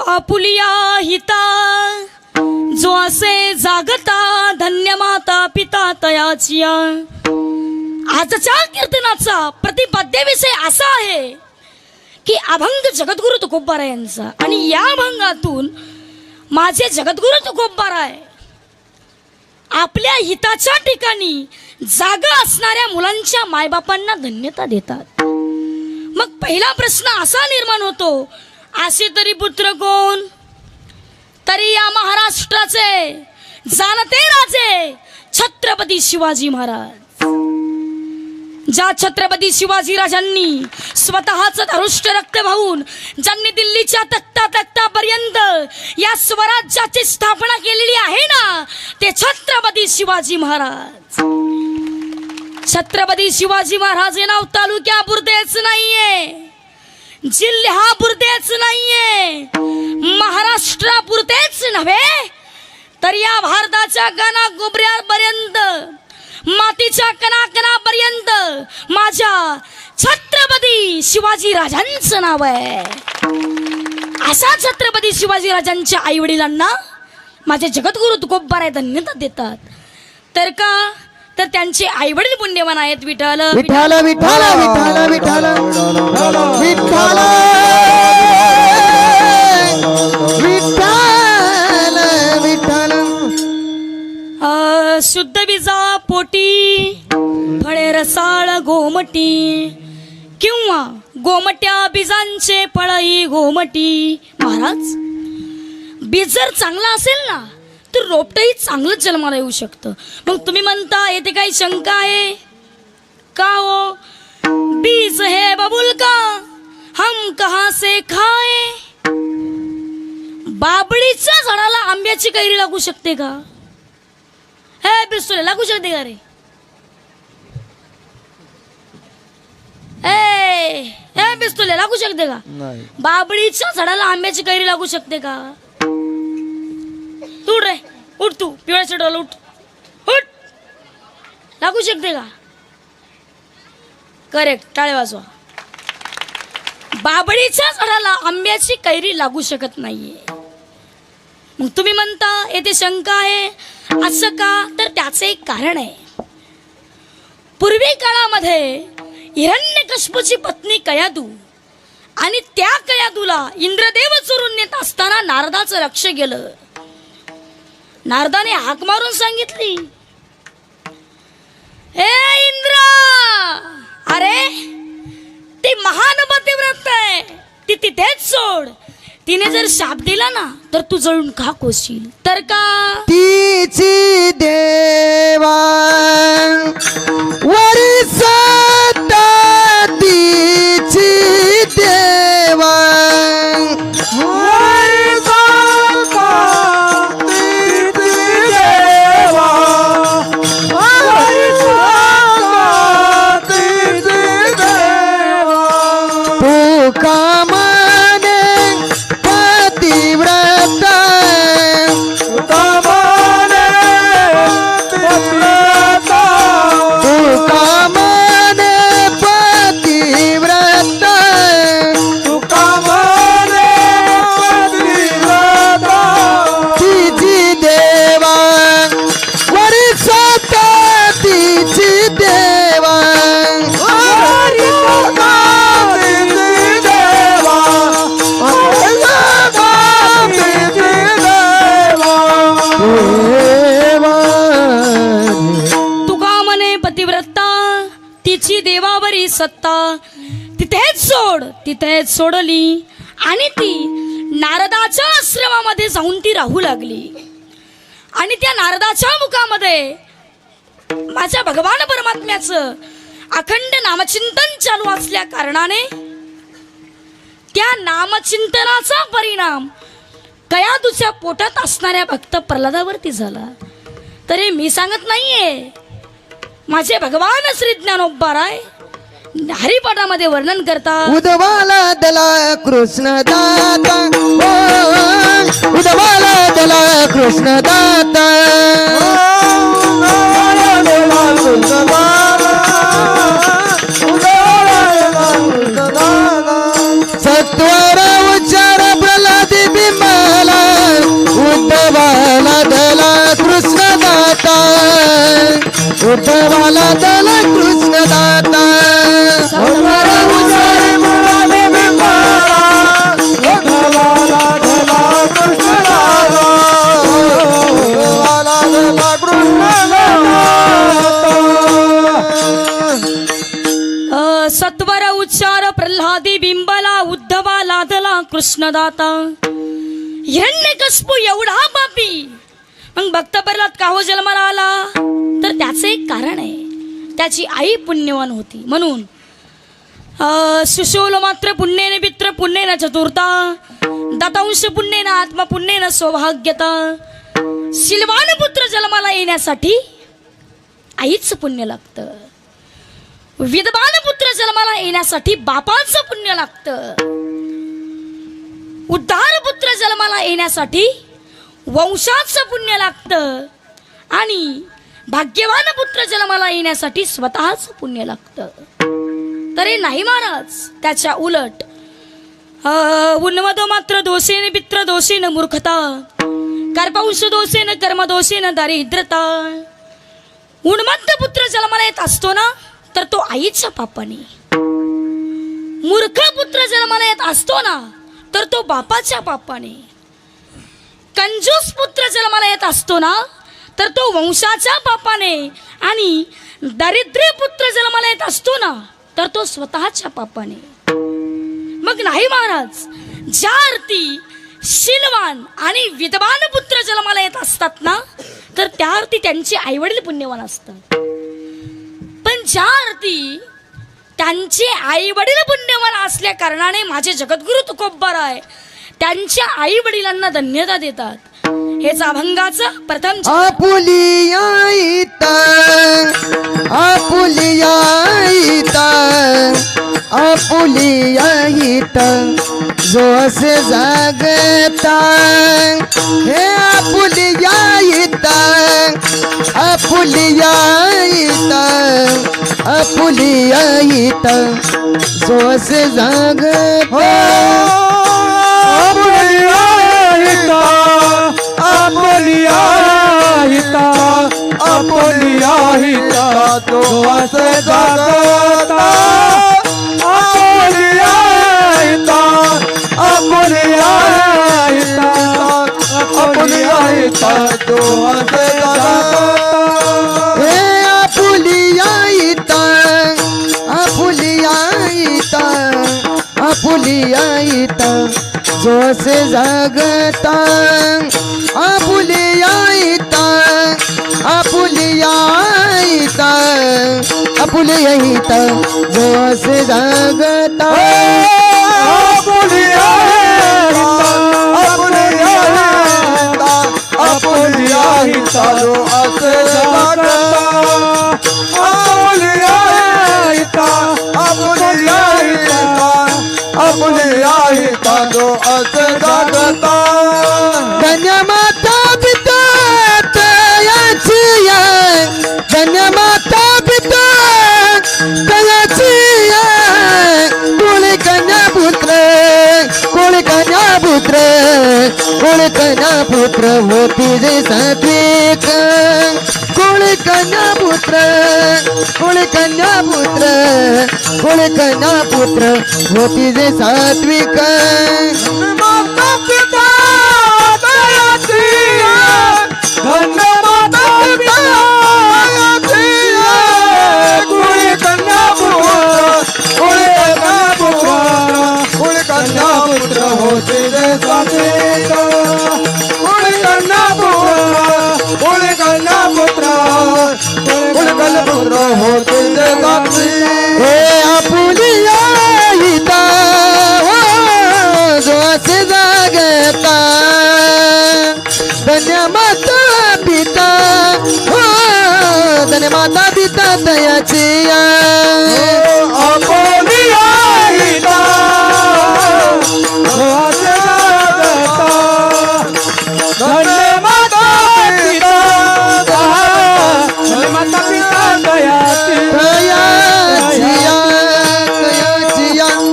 Apulia हिता जो असे जागता धन्य माता पिता तयाचिया। आजच्या कीर्तनाचा प्रतिपाद्य विषय असा आहे की अभंग जगद्गुरु तुकोबाराय यांचा, आणि या अभंगातून माझे जगद्गुरु तुकोबाराय आपल्या हिताच्या ठिकाणी जागा असणाऱ्या मुलांच्या मायबापांना धन्यता देतात। मग पहिला प्रश्न असा निर्माण होतो, असे तरी पुत्र कोण? तरी या महाराष्ट्राचे जाणते राजे छत्रपती शिवाजी महाराज। ज्या छत्रपती शिवाजी राजांनी स्वतःच धरुष्ट रक्त वाहून ज्यांनी दिल्लीच्या तख्तापर्यंत या स्वराज्याची स्थापना केलेली आहे ना, ते छत्रपती शिवाजी महाराज। छत्रपती शिवाजी महाराज हे नाव तालुक्यापुरतेच नाहीये, जिल्ह्यापुरतेच नाहीये, महाराष्ट्रापुरतेच नव्हे तर या भारताच्या कानाकोपऱ्यापर्यंत, मातीच्या कणाकणापर्यंत माझ्या छत्रपती शिवाजी राजांचं नाव आहे। अशा छत्रपती शिवाजी राजांच्या आई वडिलांना माझे जगद्गुरु तुकोबाराय धन्यता देतात। तर का? तर त्यांचे आई वडील पुण्यवान आहेत। विठ्ठल विठ्ठल विठ्ठल विठ्ठल विठ्ठल विठ्ठल विठ्ठल विठ्ठल। शुद्ध बीजा पोटी फळे रसाळ गोमटी, किंवा गोमट्या बीजांचे फळही गोमटी। महाराज, बीज जर चांगला असेल ना तर रोपटही चांगलंच जन्माला येऊ शकतं। मग तुम्ही म्हणता येथे काही शंका आहे का? हो, बीज है बबुल का हम कहां से खाए। बाबळीच्या झाडाला आंब्याची कैरी लागू शकते का? हे बिस्तुले लागू शकते का रे? ए बिस्तुले लागू शकते का? बाबळीच्या झाडाला आंब्याची कैरी लागू शकते का? उठ रे, उठ, तू पिवळ्या चढवलं, उठ उठ, लागू शकते का? करेक्ट, टाळे वाजवा। बाबळीच्या झाडाला आंब्याची कैरी लागू शकत नाहीये। मग तुम्ही म्हणता येथे शंका आहे, असं का? तर त्याचे एक कारण आहे। पूर्वी काळामध्ये हिरण्यकश्यपूची पत्नी कयादू, आणि त्या कयादूला इंद्रदेव चोरून नेत असताना नारदाचं लक्ष गेलं। नारदाने हाक मारून सांगितली, हे इंद्रा, अरे ती महान पतिव्रत आहे, ती तिथेच सोड। तिने जर शाप दिला ना तर तू जळून खाक होशील। तर का? तिची देवा वरी सत्ता, तिची देवा वरी सत्ता, तिची देवा वरी सत्ता, तिची देवा। तू कामाने पतिव्रत, कामाने पतिव्रत, तू कामाने पतिव्रत, तू कामाने पतिव्रत, तिची देवा वरी सत्ता, तिची देवा वरी सत्ता, तिची देवा वरी सत्ता, तिची देवा। तुका म्हणे पतिव्रता, तिची देवावरी सत्ता, तिथेच सोड, तिथेच सोडली, आणि ती नारदाच्या आश्रमामध्ये जाऊन ती राहू लागली। आणि त्या नारदाच्या मुखामध्ये माझ्या भगवान परमात्म्याचं अखंड नामचिंतन चालू असल्या कारणाने त्या नामचिंतनाचा परिणाम कयादूच्या पोटात असणाऱ्या भक्त प्रल्हादावरती झाला। तरी मी सांगत नाहीये, माझे भगवान श्री ज्ञानोबाराय हरिपाठामध्ये वर्णन करतात। उदवाला दला कृष्ण दाता, उदवाला दला कृष्ण दाता, सत्वर उद्धवा लादला कृष्णदाता. हिरण्यकश्यप एवढा पापी मग भक्त प्रल्हाद का हो जन्माला आला, तर त्याचे एक कारण आहे, त्याची आई पुण्यवान होती म्हणून. सुशोल मात्र पुण्येन पित्र पुण्येन चतुर्था, दतांश पुण्येन आत्मा पुण्येन सौभाग्यता. शीलवान पुत्र जन्माला येण्यासाठी आईचं पुण्य लागतं, विद्वान पुत्र जन्माला येण्यासाठी बापाचं पुण्य लागतं, उद्धार पुत्र जन्माला येण्यासाठी वंशाचं पुण्य लागतं, आणि भाग्यवान पुत्र जन्माला येण्यासाठी स्वतःच पुण्य लागतं. तरी नाही महाराज, त्याच्या उलट उन्मदो मात्र दोषेन पित्र दोषेन मूर्खता, कर्पंश दोषेन कर्म दोषेन दारिद्रता. उन्मत्त पुत्र जन्माला येत असतो ना, तर तो आईच्या पापाने. मूर्ख पुत्र जन्माला येत असतो ना, तर तो बापाच्या पापाने. कंजूस पुत्र जन्माला येत असतो ना, तर तो वंशाच्या पापाने. आणि दारिद्र्य पुत्र जन्माला येत असतो ना, तर तो स्वतःच्या पापाने. मग नाही महाराज, ज्या अर्थी शीलवान आणि विद्वान पुत्र जन्माला येत असतात ना, तर त्या अर्थी त्यांचे आईवडील पुण्यवान असतात. पण ज्या अर्थी त्यांचे आईवडील पुण्यवान असल्या कारणाने माझे जगद्गुरु तुकोबाराय त्यांच्या आई वडिलांना धन्यता देतात. हेच अभंगाचं प्रथम. आपुलिया इता, आपुलिया इता, आपुलिया इता, जो असे जागता. हे आपुलिया इता, आपुलिया इता, आपुलिया इता, जो असे जागता. आपुलिया हिता, आपुलिया हिता, तो असे जागता. आपुलिया हिता, आपुलिया हिता, आपुलिया हिता, तो असे जागता. हे आपुलिया इता, आपुलिया इता, आपुलिया इता, जो असे जागता. आपुलिया इता, आपुलिया इता, आपुलिया इता, जो असे जागता. आपुलिया हिता, आपुलिया हिता, आपुलिया हिता, जो असे जागता. आपुलिया हिता, आपुलिया हिता, आपुलिया हिता, जो असे जागता. धन्य माता पिता तयाची आहे, धन्य माता पिता तयाची आहे. कोळी कन्या पुत्र, कोळी कन्या पुत्र, कोळी कन्या पुत्र होती जे सात्विक. कोळी कन्या पुत्र, कोळी कन्या पुत्र, कोळी कन्या पुत्र होती जे सात्विक. माता पिता दयाची आहे, धन्य माता पिता दयाची आहे. कोळी कन्या पुत्र, कोळी कन्या पुत्र, कोळी कन्या पुत्र होते जे सात्विक. कोळी कन्या पुत्र, कोळी कन्या पुत्र, कोळी कन्या पुत्र होते जे सात्विक. हे आपुलिया हिता, हो जो असे जागता. धन्य माता पिता, हो धन्य माता पिता दयाची आहे. आपुलिया हिता, जो असे जागता. धन्य माता पिता, धन्य माता पिता दयाची. दयाची आहे, दयाची आहे.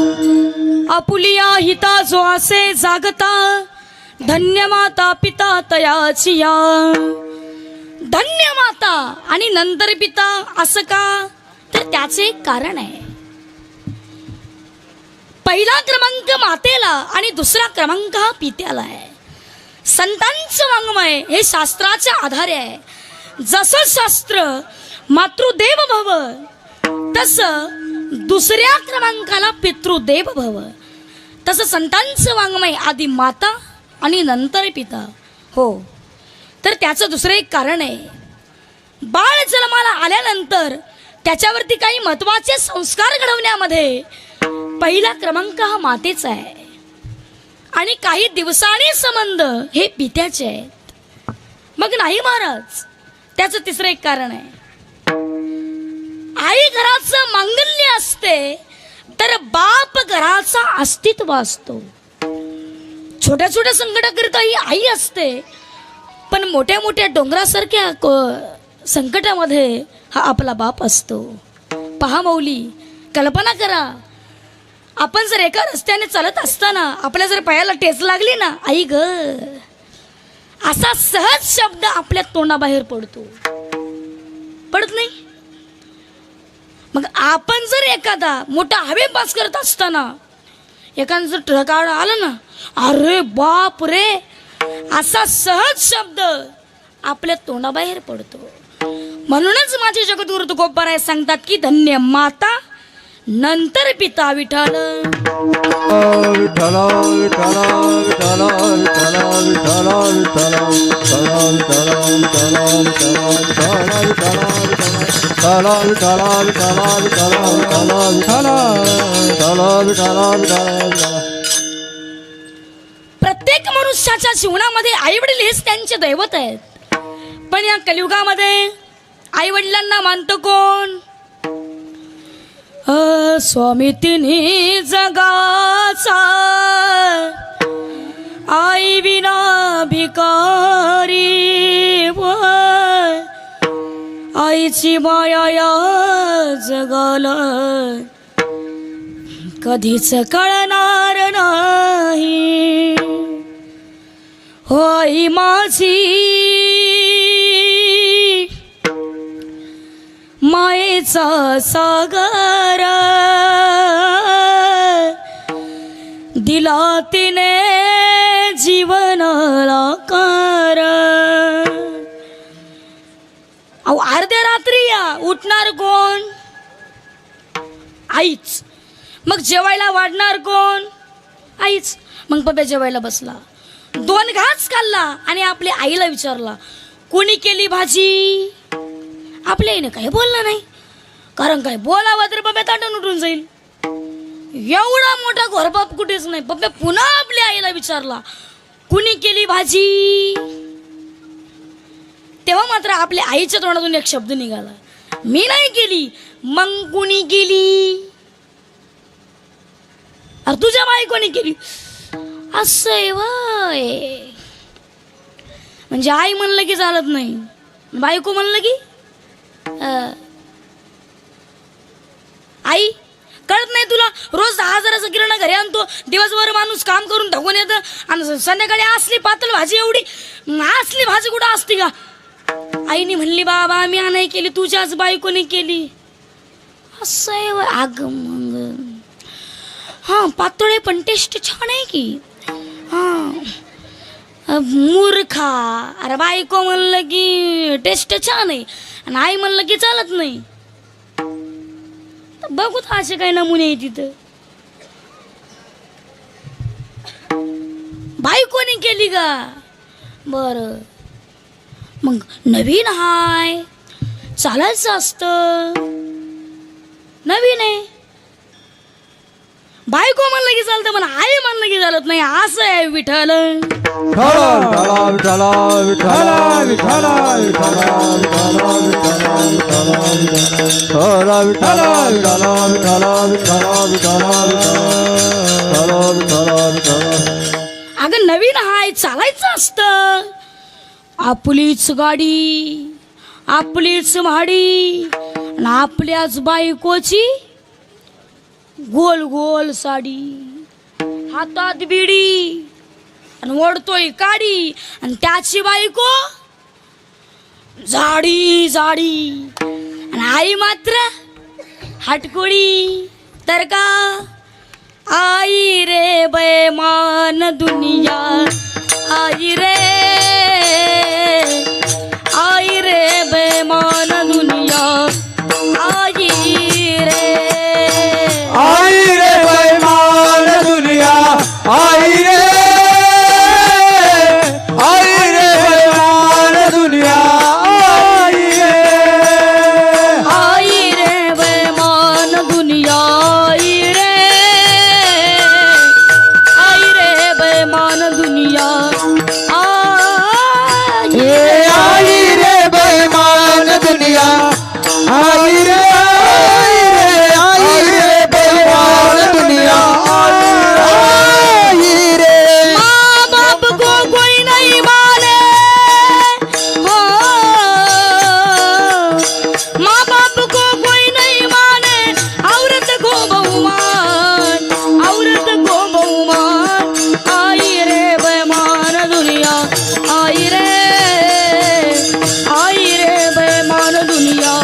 आपुलिया हिता जो असे जागता. धन्य माता पिता तयाची या. धन्य माता आणि नंतर पिता असं का, तर त्याचे एक कारण आहे. पहिला क्रमांक मातेला आणि दुसरा क्रमांक हा पित्याला आहे. संतांचं वाङ्मय हे शास्त्राच्या आधारे आहे. जसं शास्त्र मातृदेव भव, तसं दुसऱ्या क्रमांकाला पितृदेव भव. तसं संतांचं वाङ्मय आधी माता आणि नंतर पिता. हो, तर त्याचं दुसरं एक कारण आहे. बाळ जन्माला आल्यानंतर त्याच्यावरती काही महत्त्वाचे संस्कार घडवण्यामध्ये पहिला क्रमांक हा मातेचा आहे आणि काही दिवसांनी संबंध हे पित्याचे आहेत. मग नाही महाराज, त्याचं तिसरं एक कारण आहे. आई घराचं मांगल्य असते तर बाप घराचा अस्तित्व असतो. छोट्या छोट्या संकटाकरिता ही आई असते, पण मोठ्या मोठ्या डोंगरासारख्या संकटामध्ये हा आपला बाप असतो. पहा मौली, कल्पना करा, आपण जर एका रस्त्याने चालत असताना आपल्या जर पायाला ठेच लागली ना, आई ग, असा सहज शब्द आपल्या तोंडाबाहेर पडतो, पडत नाही? मग आपण जर एखादा मोठा हवे पास करत असताना एखादा जर ट्रक आला ना, अरे बाप रे, असा सहज शब्द आपल्या तोंडाबाहेर पडतो. म्हणूनच माझे जगद्गुरु तुकोबाराय सांगतात की धन्य माता नंतर पिता विठ्ठल. विठ्ठल विठ्ठल विठ्ठल विठ्ठल विठ्ठल विठ्ठल. प्रत्येक मनुष्याच्या जीवनामध्ये आई वडील हेच त्यांचे दैवत आहेत. पण या कलियुगामध्ये आई वडिलांना मानतो कोण? स्वामी तिन्ही जगाचा, आई विना भिकारी व आईची माया या जगाला कधीच कळणार नाही. हो आई माझी, मायेचा सागर दिला तिने जीवनाला कार. अहो, अर्ध्या रात्री या उठणार कोण? आईच. मग जेवायला वाढणार कोण? आईच. मग पप्पा जेवायला बसला, 2 घास खाल्ला आणि आपल्या आईला विचारला, कोणी केली भाजी? आपल्या आईने काही बोललं नाही, कारण काय बोलावं तर पप्पा ताटून उठून जाईल. एवढा मोठा घोरबाप कुठेच नाही. पप्पा पुन्हा आपल्या आईला विचारला, कुणी केली भाजी? तेव्हा मात्र आपल्या आईच्या तोंडातून एक शब्द निघाला, मी नाही केली. मग कुणी केली? अरे तुझ्या बायकोने केली. असं आहे वय. म्हणजे आई म्हणलं की चालत नाही, बायको म्हणलं की आई. कळत नाही तुला? रोज 10,000चं किराणा घरी आणतो, दिवसभर माणूस काम करून धगून येतं आणि संध्याकाळी असली पातळ भाजी, एवढी असली भाजी कुठं असते का? आईने म्हणली, बाबा मी नाही केली, तुझ्याच बायकोने केली. असं आहे वय. अग मग हा, पातळ आहे पण टेस्ट छान आहे की. हा, मूर्खा. अरे बायको म्हणलं की टेस्ट छान आहे आणि आई म्हणलं की चालत नाही. बघू तर असे काही नमुने आहे तिथं. बायकोने केली का? बर, मग नवीन हाय, चालायचं असतं. नवीन आहे, बायको म्हणलं की चालतं पण आई म्हणलं की चालत नाही. असं आहे विठ्ठल. अगं नवीन हाय, चालायचं असतं. आपलीच गाडी, आपलीच भाडी आणि आपल्याच बायकोची गोल गोल साडी, हातात बिडी आणि ओढतोय काडी आणि त्याची बायको जाडी जाडी आणि आई मात्र हटकोळी. तर का आई रे बेमान दुनिया, आई रे, आई रे बेमान दुनिया, आई रे, आई रे बेईमान दुनिया, बेमान दुनिया हे आई रे बेईमान दुनिया आई रे बेईमान दुनिया आई रे माँ बाप को कोई नहीं माने हो माँ बाप को कोई नहीं माने औरत को बहुमान आई रे बेमान दुनिया आई रे बेमान दुनिया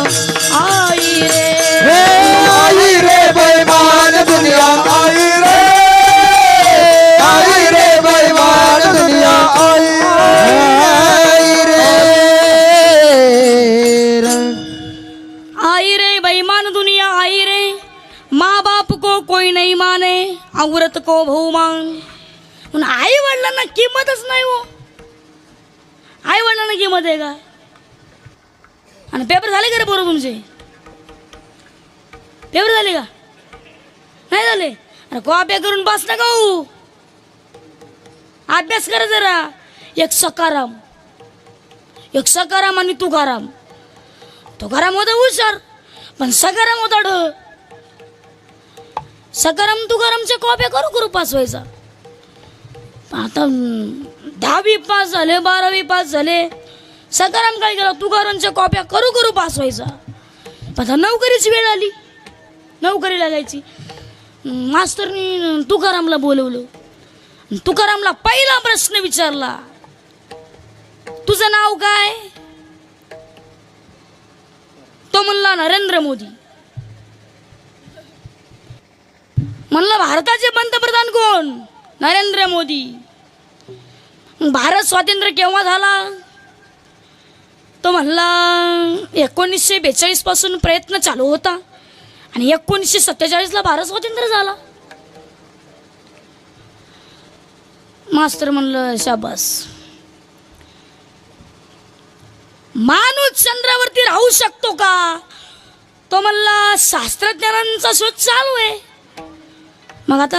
आई रे हे आई रे बेईमान दुनिया आई रे बेईमान दुनिया आई आई रे बेईमान दुनिया आई रे माँ बाप को कोई नहीं माने औरत को बहुमान आई वडिलांना किंमतच नाही हो आई वडिलांना किंमत आहे का आणि पेपर झाले का रे बरोबर तुमचे पेपर झाले का नाही झाले अरे कॉप्या करून बस नका हो अभ्यास कर जरा एक सकाराम आणि तुकाराम होता हुशार पण सकाराम होता ढ सकाराम तुकारामच्या कॉप्या करू पास व्हायचा आता 10वी पास झाले 12वी पास झाले सकाराम काय केला तुकारामच्या कॉप्या करू पास व्हायचा आता नोकरीची वेळ आली नोकरी लागायची मास्तरनी तुकारामला बोलवलं तुकारामला पहिला प्रश्न विचारला तुझं नाव काय तो म्हणला नरेंद्र मोदी म्हणलं भारताचे पंतप्रधान कोण नरेंद्र मोदी भारत स्वातंत्र्य केव्हा झाला तो म्हणला 1942 पासून प्रयत्न चालू होता आणि 1947 भारत स्वतंत्र झाला मास्तर म्हणलं शाबास माणूस चंद्रावरती राहू शकतो का तो म्हणला शास्त्रज्ञानांचा शोध चालू आहे मग आता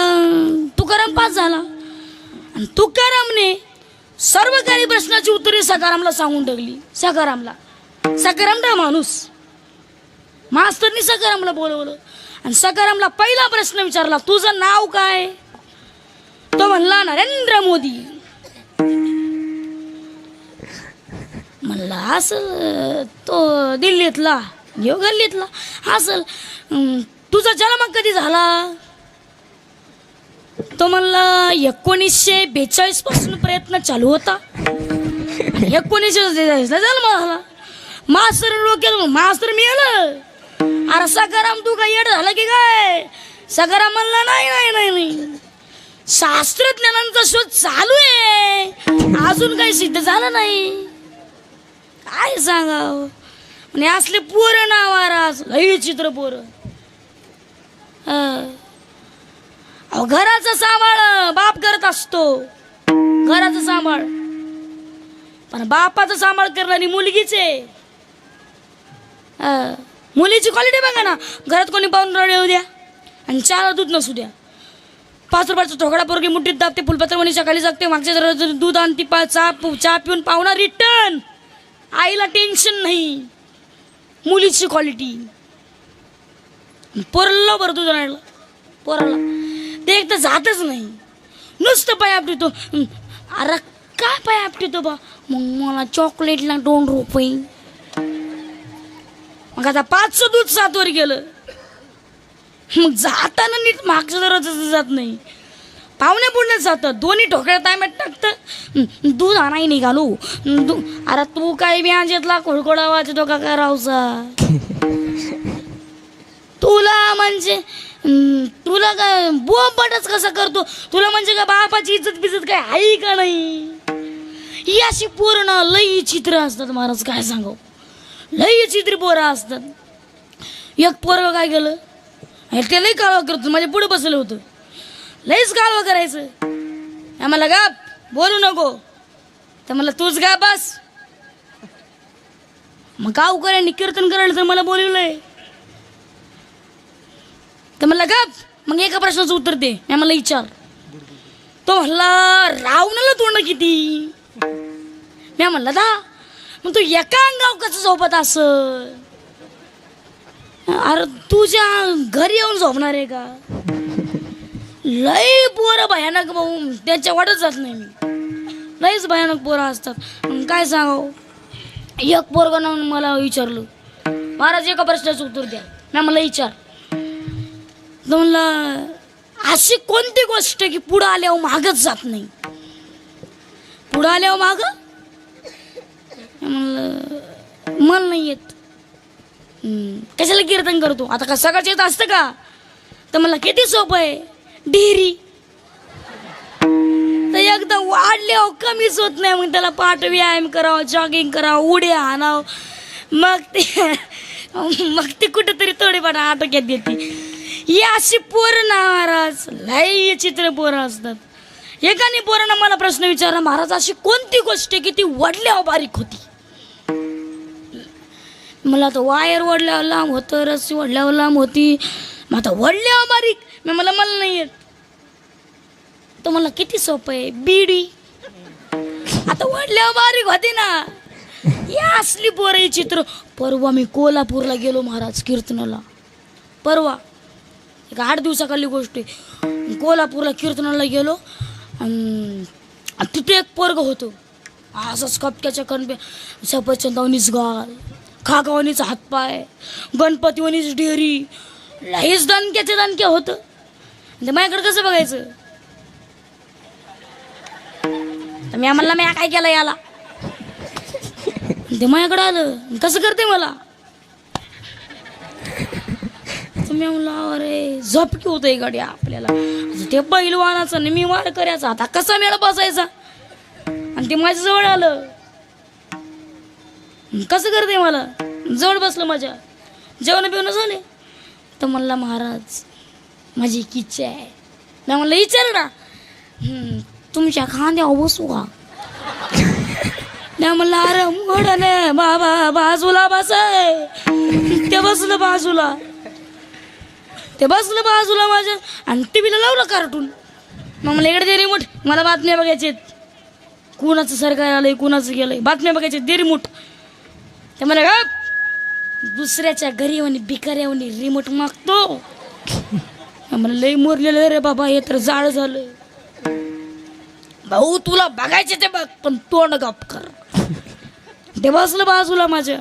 तुकाराम पास झाला आणि तुकारामने सर्व काही प्रश्नाची उत्तरे सकारामला सांगून टाकली सकारामला माणूस मास्तरनी सकारामला बोलवलं आणि सकारामला पहिला प्रश्न विचारला तुझं नाव काय तो म्हणला नरेंद्र मोदी म्हणला असल तो दिल्लीतला गल्लीतला असल तुझा जन्म कधी झाला तो म्हणला 1942 पासून प्रयत्न चालू होता 1943 जन्म झाला मास्तर डोक्यात मास्तर मी आलं अरे सकाराम तू काय येड झाला की काय सकाराम म्हणला नाही शास्त्रज्ञानांचा शोध चालू आहे अजून काही सिद्ध झालं नाही काय सांगाव म्हणजे असले पोरं नावाराज लई चित्र पोरं घराचा सांभाळ बाप करत असतो घराचा सांभाळ पण बापाचा सांभाळ करणारी मुलगीच आहे मुलीची क्वालिटी बघा ना घरात कोणी पाहून रडे येऊ द्या आणि चहाला दूध नसू द्या 5 रुपयाचा ठोकळा पोरगी मुठीत दाबते फुलपत्र म्हणी सकाळी जागते मागच्या जरा दूध आणती चहा पिऊन पाहुणा रिटर्न आईला टेन्शन नाही मुलीची क्वालिटी पोरला बरं दूध आणायला पोराला ते एक तर जातच नाही नुसतं पाय आपटितो अरे काय पाय आपटितो बा मग मला चॉकलेटला 2 रुपये मग आता 5चं दूध 7 वर गेलं मग जाताना नीट मागचं दरवाजाचं जात नाही पाहुणे पुढे जातं दोन्ही ठोकळ्या तांब्यात टाकतं दूध आणाय निघालो अरे तू काय बी आजेतला खोडखोडा वाजतो का रावसा तुला म्हणजे तुला काय बोंबाटच कसा करतो तुला म्हणजे का बापाची इज्जत बिजत काय आहे का नाही ही अशी पूर्ण लई चित्र असतात महाराज काय सांगू लई चित्र पोरं असतात एक पोरं काय केलं ते लई कालवा करतो माझ्या पुढे बसलं होतं लईच कालवा करायचं आम्हाला गाप बोलू नको तर मला तूच गा बस मग गावकऱ्यांनी कीर्तन करायला तर मला बोलवलंय तर मला गाप मग एका प्रश्नाचं उत्तर दे मला विचार तो म्हणला रावणाला तोंड किती. मी म्हणला दा मग तू एका अंगाव कसं झोपत असं. अरे तुझ्या घरी येऊन झोपणार आहे का. लय पोरं भयानक भाऊ त्यांच्या वाटत जात नाही मी. लयच भयानक पोरं असतात. काय सांगावं. एक पोरगानं मला विचारलं महाराज एका प्रश्नाचं उत्तर द्या. मी मला विचार तर म्हणलं अशी कोणती गोष्ट की पुढं आल्यावर मागच जात नाही. पुढं आल्यावर माग म्हणलं मला नाही येत. कशाला कीर्तन करतो आता का सगळंच येत असतं का. तर मला किती सोपं आहे डेअरी. तर एकदा वाढल्यावर कमीच होत नाही. मग त्याला पाठ व्यायाम करावं जॉगिंग करावं उड्या आणावं मग ती कुठेतरी थोडीफार आटोक्यात येते. ही अशी पोरं ना महाराज लय चित्र पोरं असतात. एकाने पोरानं मला प्रश्न विचारला महाराज अशी कोणती गोष्ट आहे की ती वडल्यावर बारीक होती. मला तर वायर वडल्यावर लांब होतं रस्सी वडल्यावर लांब होती. मग आता वडल्यावर बारीक मला नाही येत. तो मला किती सोपं आहे बीडी. आता वडल्यावर बारीक होती ना. या असली पोरं चित्र. परवा मी कोल्हापूरला गेलो महाराज कीर्तनाला. परवा एक 8 दिवसाखाली गोष्ट आहे. कोल्हापूरला कीर्तनाला गेलो आणि तिथे एक पोरग होतं असंच कपक्याच्या कणप्या सफरचंदावनीच गाल खागावनीच हातपाय गणपतीवनीच डेअरी लईच दणक्याचे दणक्या होतं. ते माझ्याकडे कसं बघायचं. तर मी म्हणला मी काय केलं याला. ते माझ्याकडे आलं कसं करते मला. मी म्हणला अरे झपकी होतं गाडी आपल्याला. ते पहिलवानाचं आणि मी वार करायचा आता कसा मेळा बसायचा. आणि ते माझ्या जवळ आलं कसं करते मला. जवळ बसलं माझ्या जेवण बिवणं झाले. तर म्हणला महाराज माझी एक इच्छा आहे. मी म्हणलं विचार ना. तुमच्या खांद्यावर बसू का. नाही म्हणलं अरे मोड नाही बाबा बाजूला बसाय. ते बसलं बाजूला. ते बसलं बाजूला माझ्या आणि टीव्हीला लावलं कार्टून. मग मला इकडे दे रिमोट मला बातम्या बघायचे. कुणाचं सरकार आलंय कुणाचं गेलंय बातम्या बघायचे दे रिमोट. ते मला का दुसऱ्याच्या घरी येऊन भिकार येऊन रिमोट मागतो. मला लई मोरलेलं रे बाबा हे तर जाळ झालं. भाऊ तुला बघायचे ते बघ पण तोंड गप कर. ते बसलं बाजूला माझ्या.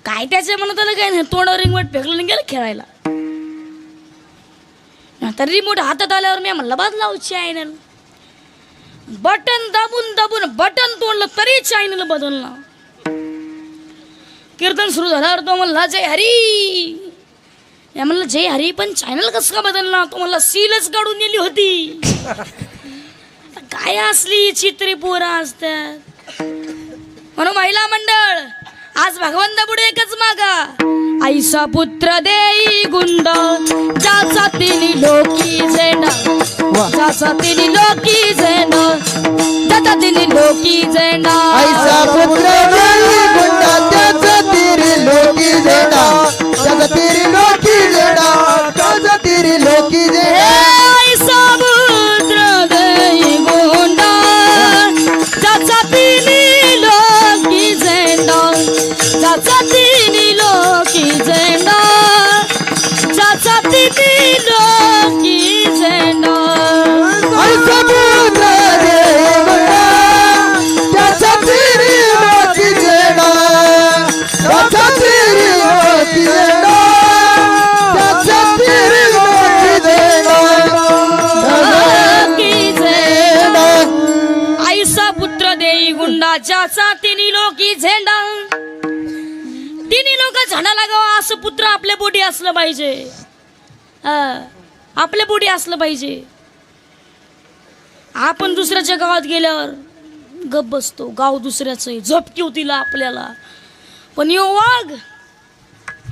काय त्याच्या म्हणत आलं काय नाही तोंडावर रिमोट फेकलं आणि गेलं खेळायला. आता रिमोट हातात आल्यावर मी म्हणलं बदलाव चॅनल. बटन दाबून दाबून बटन तोडलं तरी चॅनल बदलला. कीर्तन सुरू झाल्यावर तो म्हणला जय हरी. या म्हणलं जय हरी पण चॅनल कसं का बदलला. तो म्हणला सीलच काढून नेली होती. काय असली चित्री पोरं असतात. म्हणून महिला मंडळ आज भगवंता पुढे एकच मागा. ऐसा पुत्र देई गुंड ज्याचा तिनी लोकी जेंडा. ज्याचा तिनी लोकी जेंडा. ज्याचा तिनी लोकी जेंडा. ऐसा पुत्र देई गुंड त्याचा तिरी लोकी जेडा. त्याचा तिरी लोकी जेडा. त्याचा तिरी लोकी जेडा. ऐसा पुत्र देई गुंड ज्याचा तिनी लोकी जेंडा. ज्याचा तिनी लोकी जेंडा. ज्याचा तिनी लोकी जेंडा. ऐसा पुत्र देई गुंड त्याचा तिरी लोकी जेडा. त्याचा तिरी लोकी जेडा. त्याचा तिरी लोकी जेडा. लोकी जेंडा. ऐसा पुत्र देई गुंडा ज्याचा तिनी लोकी झेंडा. तिन्ही लोक झाडा लागावं असं पुत्र आपल्या पोटी असलं पाहिजे. आपल्या पोटी असलं पाहिजे. आपण दुसऱ्याच्या गावात गेल्यावर गप बसतो. गाव दुसऱ्याचं झपकी होतीला आपल्याला. पण यो वाघ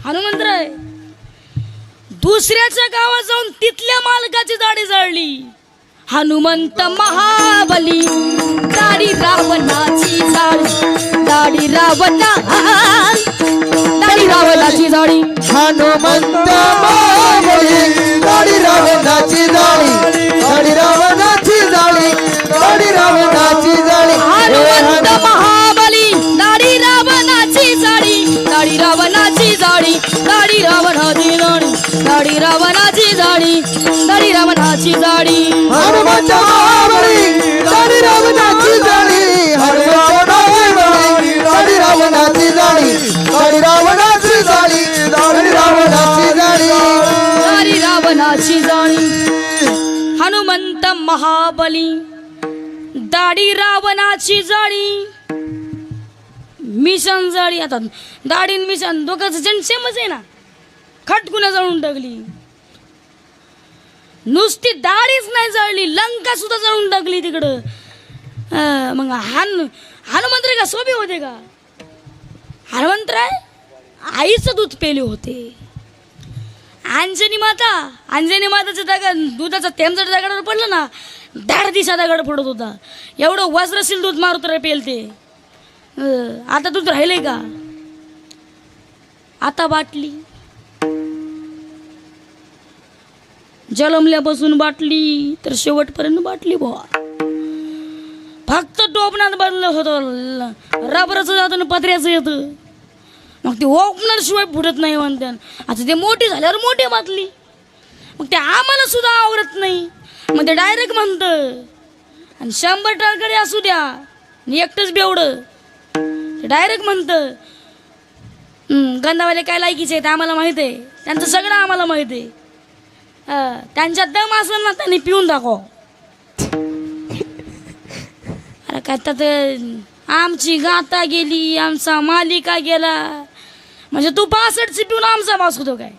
हनुमंत आहे दुसऱ्याच्या गावात जाऊन तिथल्या मालकाची दाढी जाळली. हनुमंत महाबली दाढी रावणाची जाळी. दाढी रावणाची जाळी. हनुमंत महाबली दाढी रावणाची जाळी. दाढी रावणाची जाळी. दाढी रावणाची जाडी दाढी रावणाची जाडी हनुमंत महाबळी दाढी रावणाची जाडी हनुमंत महाबळी दाढी रावणाची जाडी दाढी रावणाची जाडी दाढी रावणाची जाडी दाढी रावणाची जाडी हनुमंत महाबली दाढी रावणाची जाडी मिशन जाळी. आता दाढी आणि मिशन दोघांचं जण सेमच आहे ना. खटकुना जळून टाकली. नुसती दाढीच नाही जळली, लंका सुद्धा जळून टाकली तिकडं. मग हनुमंतराय का सोबे होते का? हनुमंतराय आईचं दूध पेले होते. अंजनी माताच्या दगड दुधाचा थेंब जर दगडावर पडलं ना, दाढ दिशा दगड पडत होता. एवढं वज्रशील दूध मारुत पेलते. आता दूध राहिलंय का? आता बाटली जलमल्यापासून बाटली तर शेवटपर्यंत बाटली बुवा. फक्त टोपणात बदल होतं, रबराचं जातं पत्र्याचं येतं. मग ते ओपनर शिवाय फुटत नाही म्हणतात. आता ते मोठी झाल्यावर मोठी बाटली, मग ते आम्हाला सुद्धा आवडत नाही. मग ते डायरेक्ट म्हणतं, आणि 100 टाळकडे असू द्या एकटंच बेवडं, ते डायरेक्ट म्हणतं गंधावाले काय लायकीचे आहेत आम्हाला माहित आहे. त्यांचं सगळं आम्हाला माहित आहे. त्यांच्यात दम असेल ना त्यांनी पिऊन दाखव. अरे काय तर आमची गाता गेली, आमचा मालिका गेला, म्हणजे तू 65ची पिऊन आमचा बास होतो काय?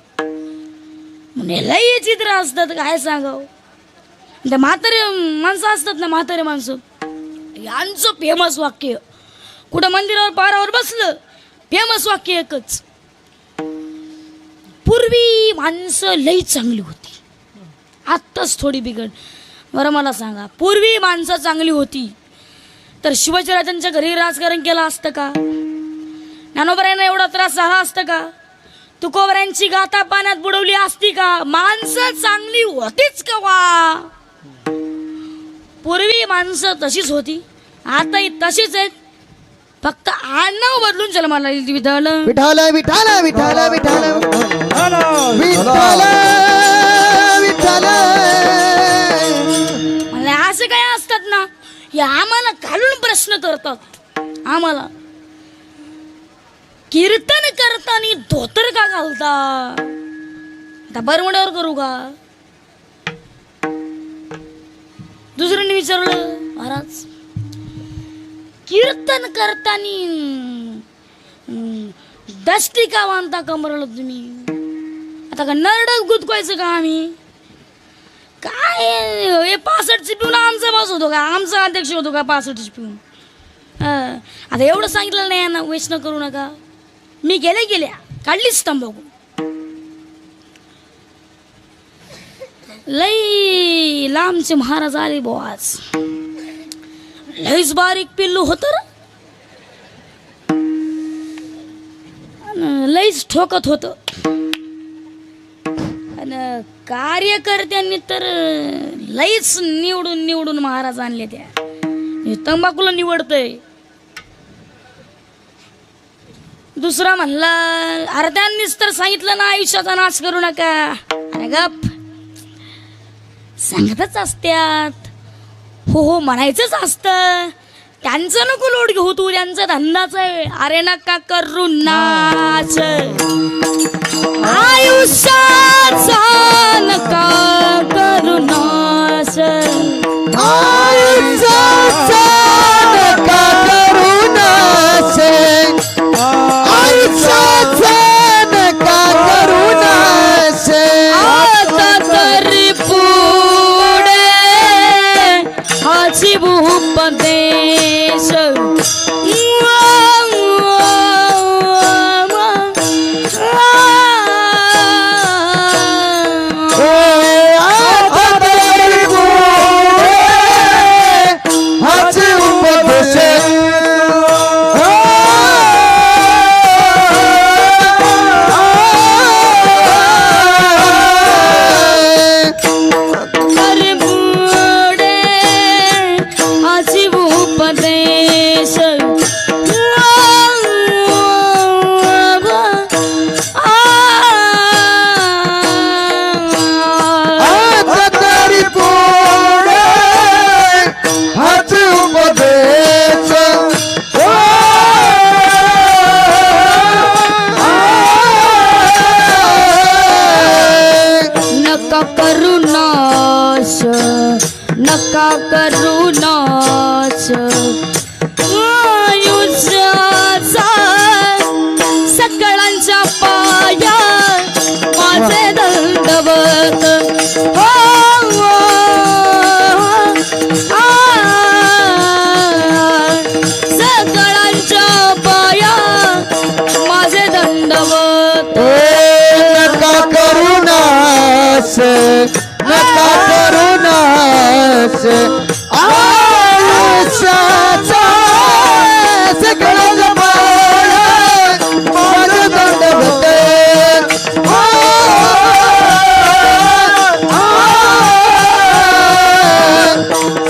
म्हणजे लई चित्र असतात काय सांगाव. ते म्हातारे माणसं असतात ना, म्हातारे माणसं, यांचं फेमस वाक्य कुठं मंदिरावर पारावर बसलं, फेमस वाक्य एकच, पूर्वी माणसं लई चांगली होती, आत्ताच थोडी बिघड. बरं मला सांगा, पूर्वी माणसं चांगली होती तर शिवाजीराजांच्या घरी राजकारण केलं असतं का? ज्ञानोबरायांना एवढा त्रास झाला असतं का? तुकोबरायांची गाथा पाण्यात बुडवली असती का? माणसं चांगली होतीच का वा? पूर्वी माणसं तशीच होती, आताही तशीच आहेत, फक्त आडनाव बदलून जन्माला आली. विठ्ठल विठ्ठल विठ्ठल विठ्ठल विठ्ठल विठ्ठल विठ्ठल. मला असं काय असतात ना, हे आम्हाला घालून प्रश्न करतात. आम्हाला कीर्तन करताना धोतर का घालता? आता बरमड्यावर करू का? दुसऱ्यांनी विचारलं, महाराज कीर्तन करताना दष्टी का बांधता कमरला तुम्ही? आता का नरडच गुदकवायचं का आम्ही? काय हे 65ची पिऊन आमचा बॉस होतो का? आमचा अध्यक्ष होतो का 65ची पिऊन? आता एवढं सांगितलं नाही ना, वेस्ट करू नका. मी गेल्या काढलीच तंबाखू. लई लांबचे महाराज आले बोवाज, लईच बारीक पिल्लू होत, लईच ठोकत होत. आणि कार्यकर्त्यांनी तर लईच निवडून महाराज आणले. त्या तंबाखूला निवडतय. दुसरा म्हणला, अरे त्यांनीच तर सांगितलं ना आयुष्याचा नाश करू नका. अरे गप, सांगतच असत्यात, हो म्हणायचंच असतं. त्यांचं नको लोट घेऊ तू, त्यांचा धंदाच आहे. अरे नका करू नाच, आयुष्याचा नका करू नाश, आयुष्याचा नका करू नाश, आयुष्याचा नका करू नाश. आता तरी पुढे हाची उपदेश, करूनच आयुष्याचा सकळांच्या पाया माझे दंडवत हो सकळांच्या पाया माझे दंडवत नका करूनास नका करूनास आयुष्याचा सकळांच्या पाया माझे दंडवत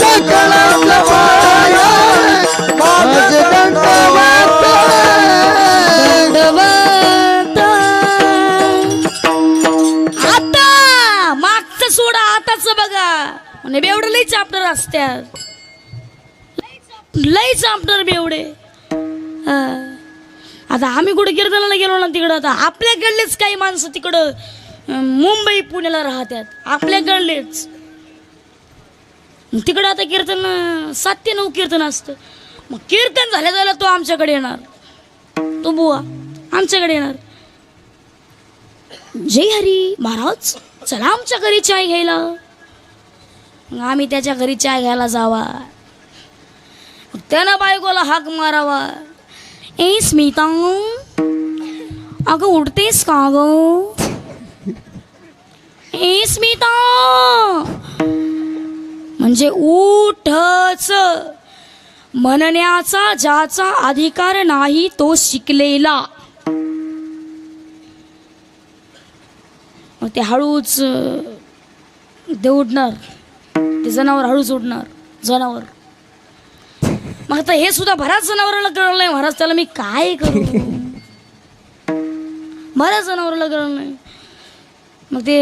सकळांच्या पाया माझे दंडवत आता मागचं सोडा आताच बघा म्हणजे बेवडे लई चाप्टर असत्यात लई चाप्टर बेवडे आता आम्ही कुठे कीर्तनाला गेलो ना तिकडं आता आपल्याकडलेच काही माणसं तिकडं मुंबई पुण्याला राहतात आपल्याकडलेच तिकडं आता कीर्तन 7 ते 9 कीर्तन असतं मग कीर्तन झाल्या तो आमच्याकडे येणार तो बुवा आमच्याकडे येणार जय हरी महाराज चला आमच्या घरी चाय घ्यायला मग आम्ही त्याच्या घरी चाय घ्यायला जावा मग त्यानं बायकोला हाक मारावा ए स्मिता अगं उठतेस का ग ए स्मिता म्हणजे उठच म्हणण्याचा ज्याचा अधिकार नाही तो शिकलेला मग ते हळूच ते उठणार ते जनावर हळूच उठणार जनावर मग आता हे सुद्धा बऱ्याच जनावराला कळलं नाही महाराज त्याला मी काय करू बऱ्याच जनावराला कळलं नाही मग ते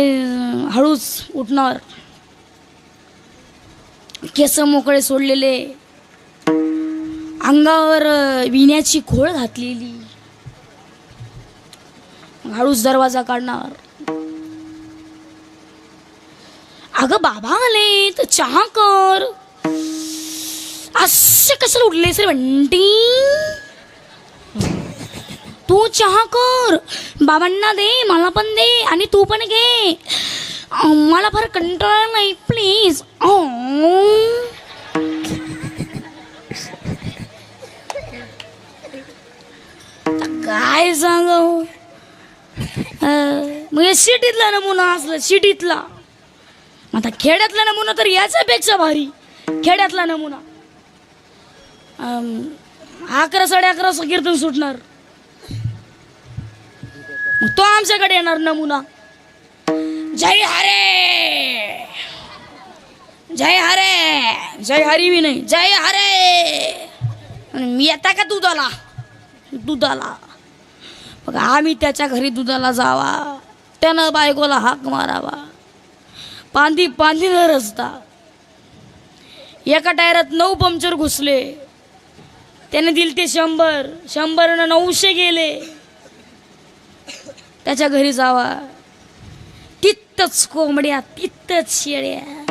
हळूच उठणार केस मोकळे सोडलेले अंगावर विण्याची खोळ घातलेली हळूच दरवाजा काढणार अगं बाबा आले तर चहा कर असे कसं उठलेस रे बंटी तू चहा कर बाबांना दे मला पण दे आणि तू पण घे मला फार कंटाळा नाही प्लीज काय सांग मग सिटीतला नमुना असला सिटीतला आता खेड्यातला नमुना तर याच्यापेक्षा भारी खेड्यातला नमुना 11 11:30 कीर्तन सुटणार मग तो आमच्याकडे येणार नमुना जय हरे जय हरे जय हरी मी नाही जय हरे मी येता का दुधाला बघ आम्ही त्याच्या घरी दुधाला जावा त्यानं बायकोला हाक मारावा पांदी रस्ता एका टायरात 9 पंक्चर घुसले त्याने दिले ते 100 900 गेले त्याच्या घरी जावा तिथंच कोंबड्या तिथंच शेळ्या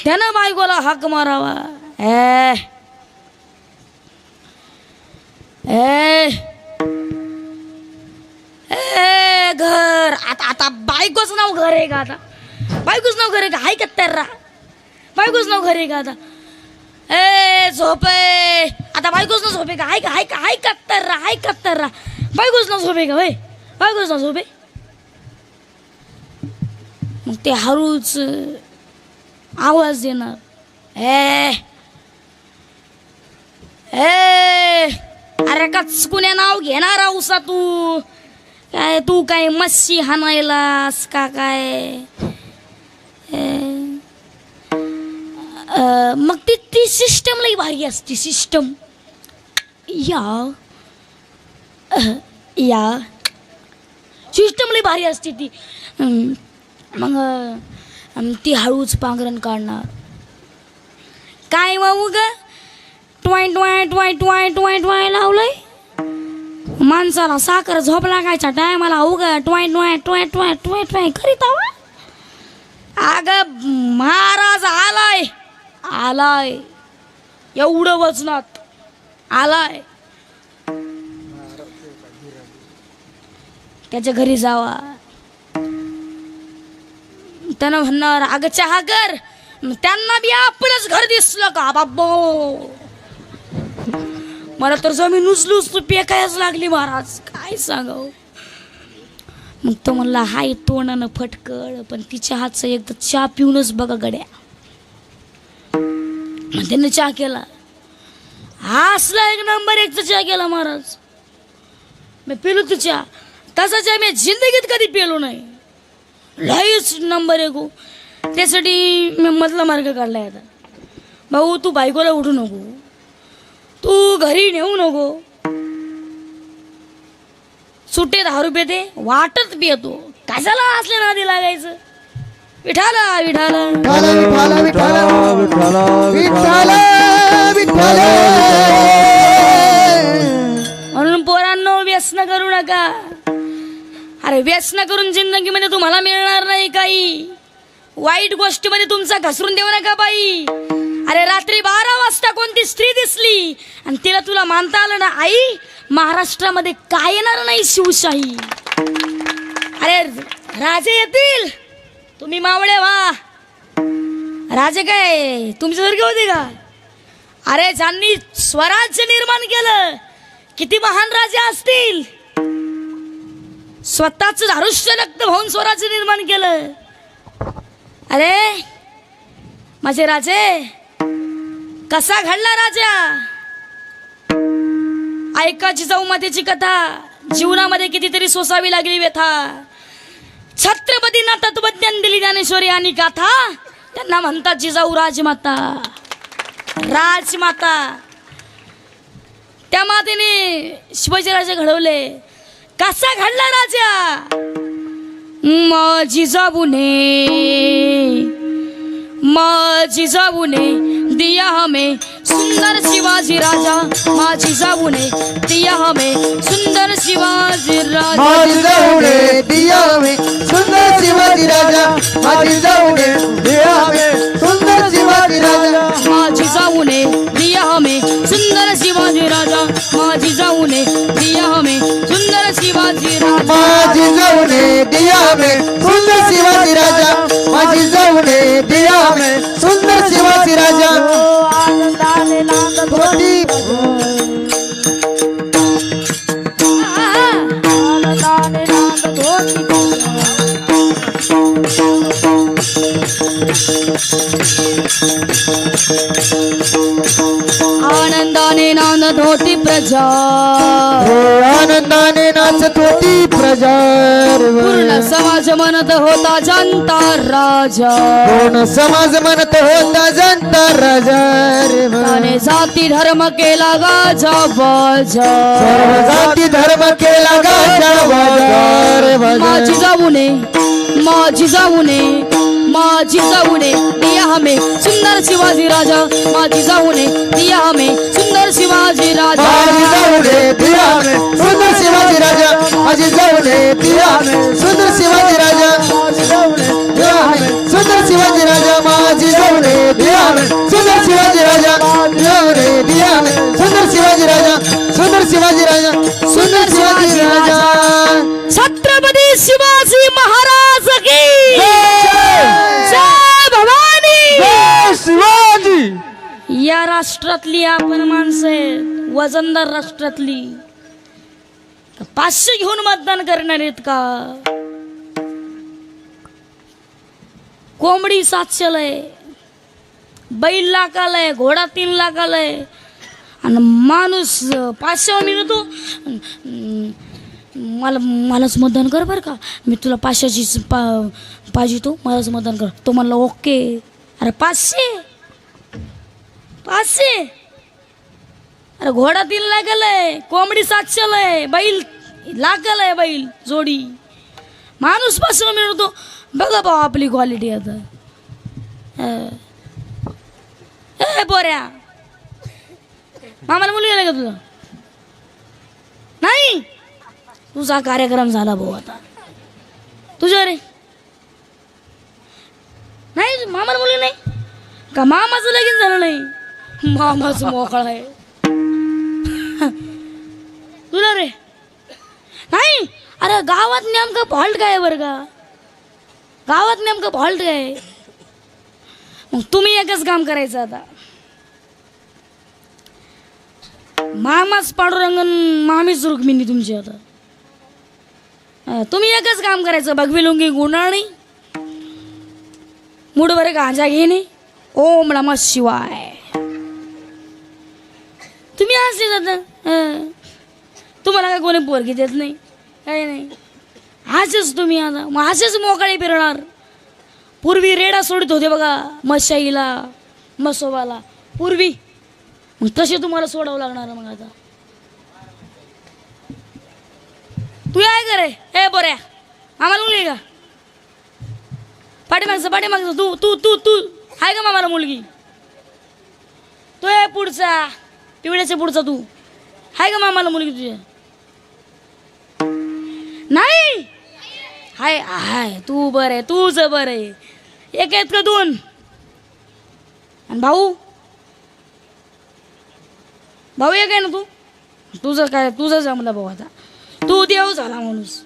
त्यानं बायकोला हाक मारावा घर आता बायकोच नाव घर आहे का आता बायकोच नाव घर आहे का हाय कत्तर्रा बायकोच नाव घर आहे का आता झोपे आता बायकोच नाव झोपे का हाय कत्तर्रा बायकोच नाव झोपे का बायकोच नाव झोपे मग ते हळूच आवाज देणार अरे कचकुन्या नाव घेणार औसा तू काय मच्छी हाणायलास का काय मग ती सिस्टम लई भारी असते सिस्टम या सिस्टम लई भारी असते ती मग ती हळूच पांघरण काढणार काय वाहू ग toy toy toy toy toy toy लावलंय माणसाला साखर झोप लागायच्या टायमाला उगा toy toy toy toy toy toy करीत अग महाराज आलाय आलाय एवढं वजनात आलाय, त्याच्या घरी जावा. त्यानं म्हणणार अगं चहा कर, त्यांना बी आपलंच घर दिसलं का बाबो. मला तर जमीन उचलूच तू पेकायच लागली महाराज, काय सांगाव. मग तो म्हणला हाय तोंडानं फटकळ, पण तिच्या हातचं एकदा चहा पिऊनच बघा गड्या. मग त्यानं चहा केला, असला 1 नंबर 1चा चहा केला महाराज. मी पिलो तू चहा, तसा चहा मी जिंदगीत कधी पिलो नाही. लईच नंबर 1 हो. त्यासाठी मी मधला मार्ग काढलाय आता. भाऊ तू बायकोला उठू नको, तू घरी नेऊ नको, सुट्टे 10 रुपये दे, वाटत बी येतो, कशाला असल्या नादी लागायचं. विठाला विठाला विठ्ठल विठ्ठल विठ्ठल विठ्ठल. म्हणून पोरांनो व्यसन करू नका. अरे व्यसन करून जिंदगीमध्ये तुम्हाला मिळणार नाही काही. वाईट गोष्टीमध्ये तुमचा घसरून देऊ नका बाई. अरे रात्री 12 वाजता कोणती स्त्री दिसली आणि तिला तुला मानता आलं ना आई, महाराष्ट्रामध्ये काय येणार नाही शिवशाही. अरे राजे येतील, तुम्ही मावळे व्हा. राजे काय तुमच्यासारखे होते का? अरे ज्यांनी स्वराज्य निर्माण केलं, किती महान राजे असतील. स्वतःच धारुष्य रक्त होऊन स्वराज्य निर्माण केलं. अरे माझे राजे, कसा घडला राजा ऐका जिजाऊ मातेची कथा. जीवनामध्ये कितीतरी सोसावी लागली व्यथा. छत्रपतींना तत्वज्ञान दिली ज्ञानेश्वरी आणि गाथा. त्यांना म्हणतात जिजाऊ राजमाता. राजमाता त्या मातेने शिवाजीराजे घडवले. कसा घडला राजा? माझी जिजाऊने दिया हमें सुंदर शिवाजी राजा. माझी जाऊने दिया हमें सुंदर शिवाजी राजा. माझी जाऊने दिया हमें सुंदर शिवाजी राजा. माझी जाऊने दिया हमें सुंदर शिवाजी राजा. माझी जाऊने दिया हमें सुंदर शिवाजी राजा. माझी जाऊने दिया हमें सुंदर शिवाजी राजा. माझी जाऊने दिया हमें सुंदर शिवाजी राजा. माझी जाऊने दिया हमें सुंदर शिवाजी राजा. आनंदाने नांद धोती आनंदाने नांद आनंदाने नांद धोती प्रजा. आनंदाने नाचत होती प्रजा. पूर्ण समाज म्हणत होता जनता राजा. पूर्ण समाज म्हणत होता जनता राजा. त्याने जाती धर्म केला गाजा बाजा. सर्व जाती धर्म केला गाजा बाजा. माझी जाऊने दिया हमें सुंदर शिवाजी राजा. माझी जाऊने दिया हमें सुंदर शिवाजी राजा. माझी जाऊने दिया हमें सुंदर शिवाजी राजा. माझी जाऊने दिया हमें सुंदर शिवाजी राजा. माझी जाऊने दिया हमें सुंदर शिवाजी राजा. माझी जाऊने दिया हमें सुंदर शिवाजी राजा. माझी जाऊने दिया हमें सुंदर शिवाजी राजा. सुंदर शिवाजी राजा. सुंदर शिवाजी राजा. छत्रपती शिवाजी महाराज की जय भवानी. शिवाजी या राष्ट्रातली आपण माणसं आहेत, वजनदार राष्ट्रातली. 500 घेऊन मतदान करणार आहेत का? कोंबडी 700 आहे, बैल लाखाला आहे, घोडा 3 लाखाला आहे आणि माणूस 500 मिळतो. मलाच मतदान कर बरं का, मी तुला 500ची पाहिजे, तो मलाच मतदान कर. तो म्हणला ओके. अरे 500 अरे घोडा 3 लाखाला आहे, कोंबडी 700 आहे, बैल लाखाला आहे, बैल जोडी. माणूस 500 मिळतो. बघा भाऊ आपली क्वालिटी आता. ए पोऱ्या, मामाला मुलगी आला का तुझा? नाही, तुझा कार्यक्रम झाला भाऊ आता. तुझ्या रे नाही मामाला मुलगी नाही का? मामाचं लगीन झालं नाही? मामाचं मोकळा आहे तुला रे. नाही अरे गावात नेमकं फॉल्ट काय बरं का? गावात नेमकं फॉल्ट काय? मग तुम्ही एकच काम करायचं आता. मामाच पांडुरंगन मामीच रुक्मिणी तुमची. आता तुम्ही एकच काम करायचं. भगवी लुंगी गुंडाळणी, मूडवर गांजा घेणे, ओम नमः शिवाय. तुम्ही असे जाता. तुम्हाला काय कोणी पोरगी देत नाही काही नाही. असेच तुम्ही आता मग असेच मोकळे फिरणार. पूर्वी रेडा सोडत होते बघा मशाईला मसोबाला पूर्वी, मग तसे तुम्हाला सोडावं लागणार. मग आता तू काय करे हे बोऱ्या आम्हाला मुलगी का? पाठीमागचं तू तू तू तू आहे का मामाला मुलगी? तो आहे पुढचा पिवळ्याच्या पुढचा तू आहे का मामाला मुलगी तुझ्या? नाही हाय हाय तू बरं आहे, तूच बरं आहे. एक आहेत का दोन? आणि भाऊ भाऊ एक आहे ना तू? तुझं काय तुझं जमलं भाऊ. आता तू देव झाला माणूस,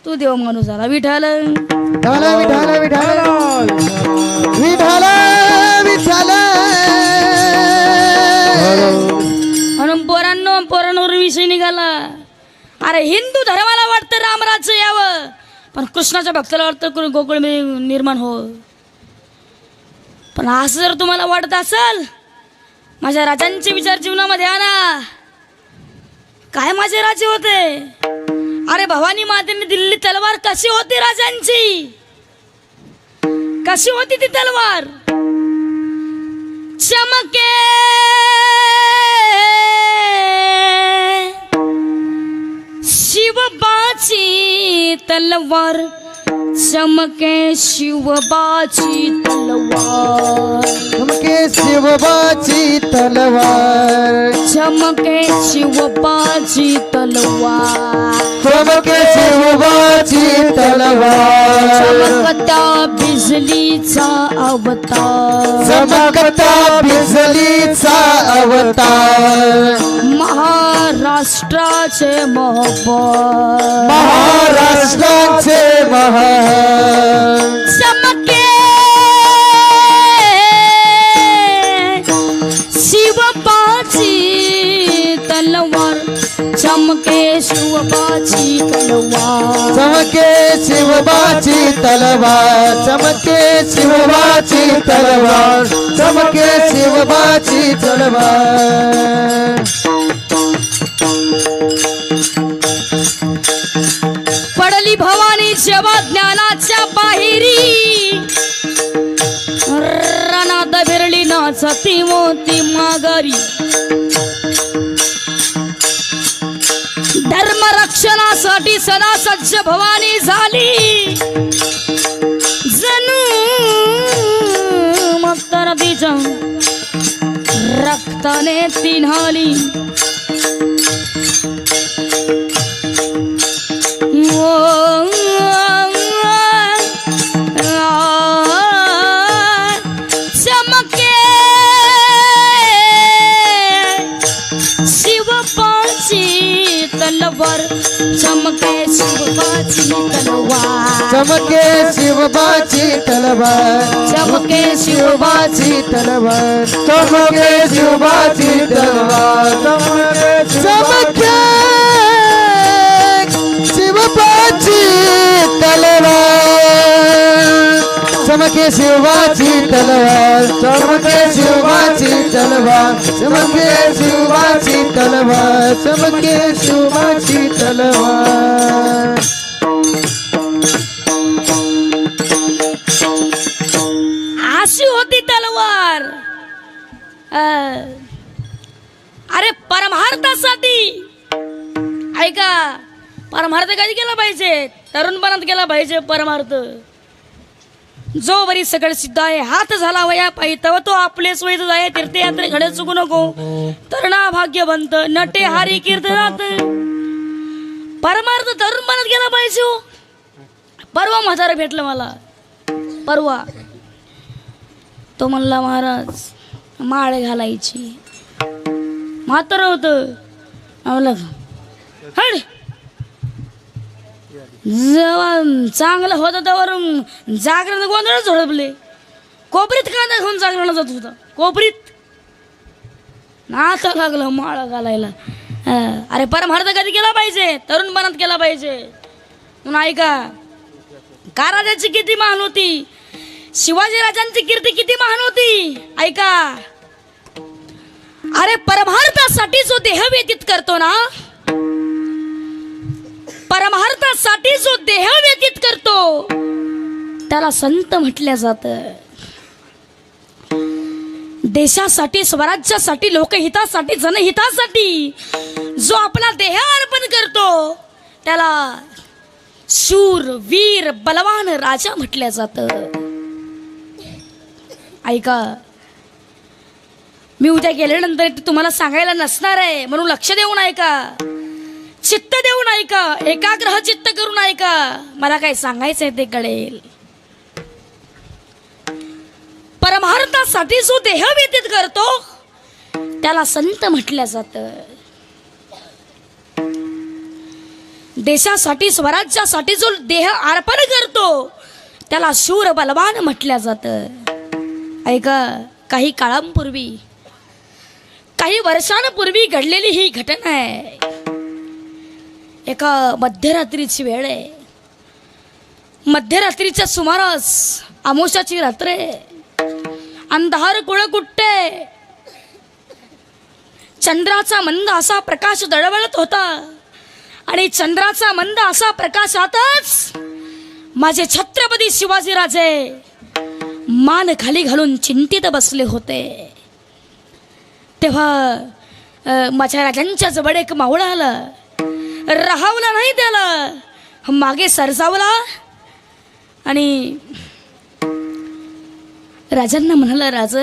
तू देव माणूस झाला. विठाल विठाल विठाल विठाल विठाल विठाल. म्हणून पोरांवर विषय निघाला. अरे हिंदू धर्माला वाटतं रामराज्य यावं, पण कृष्णाच्या भक्ताला वाटतं गोकुळ निर्माण हो. पण असं जर तुम्हाला वाटत असेल, माझ्या राजांचे विचार जीवनामध्ये आणा. काय माझे राजे होते? अरे भवानी मातेने दिलेली तलवार कशी होती राजांची? कशी होती ती तलवार? चमके शिवबाची तलवार, चमके शिवबाची तलवार, चमके शिवबाची तलवार, चमके शिवबाची तलवार, चमके शिवबाची तलवार. चमकता बिजलीचा अवतार, चमकता बिजलीचा अवतार. महाराष्ट्राचे महापौर, महाराष्ट्राचे महान. चमके शिवबाची तलवार, चमके शिवबाची तलवार, चमके शिवबाची तलवार, चमके शिवबाची तलवार, चमके शिवबाची तलवार. पडली भवानी जेव्हा ज्ञानाच्या बाहेरी, रणात बिरली नाचती मोती माघारी. धर्मरक्षणासाठी सदा सज्ज भवानी झाली, जणू मस्त नदीच्या रक्ताने ती न्हाली. चमके शिवबाची तलवार, चमके शिवबाची तलवार, चमके शिवबाची तलवार, चमके शिवबाची तलवार, चमके शिवबाची तलवार, चमके शिवबाची तलवार, चमके शिवबाची तलवार, चमके शिवबाची तलवार, चमके शिवबाची तलवार, चमके शिवबाची तलवार. अशी होती तलवार. अरे परमार्थासाठी ऐका, परमार्थ कधी केला पाहिजे? तरुणपणात केला पाहिजे परमार्थ. जो बरी सगळं सिद्ध आहे, हात झाला वया पायी तव तो आपले सोयीत जाय. तीर्थयात्रे घडे चुकू नको, तरुणा भाग्यवंत नटे हारी कीर्तनात. परमार्थ तरुणपणात गेला पाहिजे. परवा म्हातारा भेटलं मला, परवा तो म्हणला महाराज माळ घालायची. म्हातारं होतं. म्हणलं हड जेव्हा चांगलं होतं त्यावर जागरण गोंधळ झोडपले. कोपरीत कांदा घेऊन जागरण जात होता. कोपरीत नाचा लागलं माळा घालायला. अरे परमार्थ कधी केला पाहिजे? तरुणपणात केला पाहिजे. म्हणून ऐका, का राजाची किती महान होती, शिवाजी राजांची कीर्ती किती महान होती. ऐका, अरे परमार्थासाठी जो देह व्यतीत करतो ना, परमार्थासाठी जो देह व्यतीत करतो त्याला संत म्हटलं जातं. देशासाठी, स्वराज्यासाठी, लोकहितासाठी, जनहितासाठी जो आपला देह अर्पण करतो त्याला शूर, वीर, बलवान राजा म्हटलं जातं. ऐका, मी उद्या गेल्यानंतर तुम्हाला सांगायला नसणार आहे, म्हणून लक्ष देऊन ऐका, चित्त देऊन ऐका, एकाग्रह चित्त करून ऐका. मला काय सांगायचंय ते कळेल. परमार्थासाठी जो देह व्यतीत करतो त्याला संत म्हटलं जातं. देशासाठी, स्वराज्यासाठी जो देह अर्पण करतो त्याला शूर, बलवान म्हटलं जातं. ऐका, काही काळांपूर्वी, काही वर्षांपूर्वी घडलेली ही घटना आहे. एका मध्यरात्रीची वेळ आहे. मध्यरात्रीच्या सुमारास, अमावस्याची रात्र आहे. अंधार कुळकुट्टे, चंद्राचा मंद असा प्रकाश दळवळत होता आणि चंद्राचा मंद असा प्रकाशातच माझे छत्रपती शिवाजीराजे मान खाली घालून चिंतित बसले होते. तेव्हा माझ्या राजांच्या जवळ एक मावळा आला. राहावला नाही त्याला, मागे सरसावला आणि राजांना म्हणाला, राज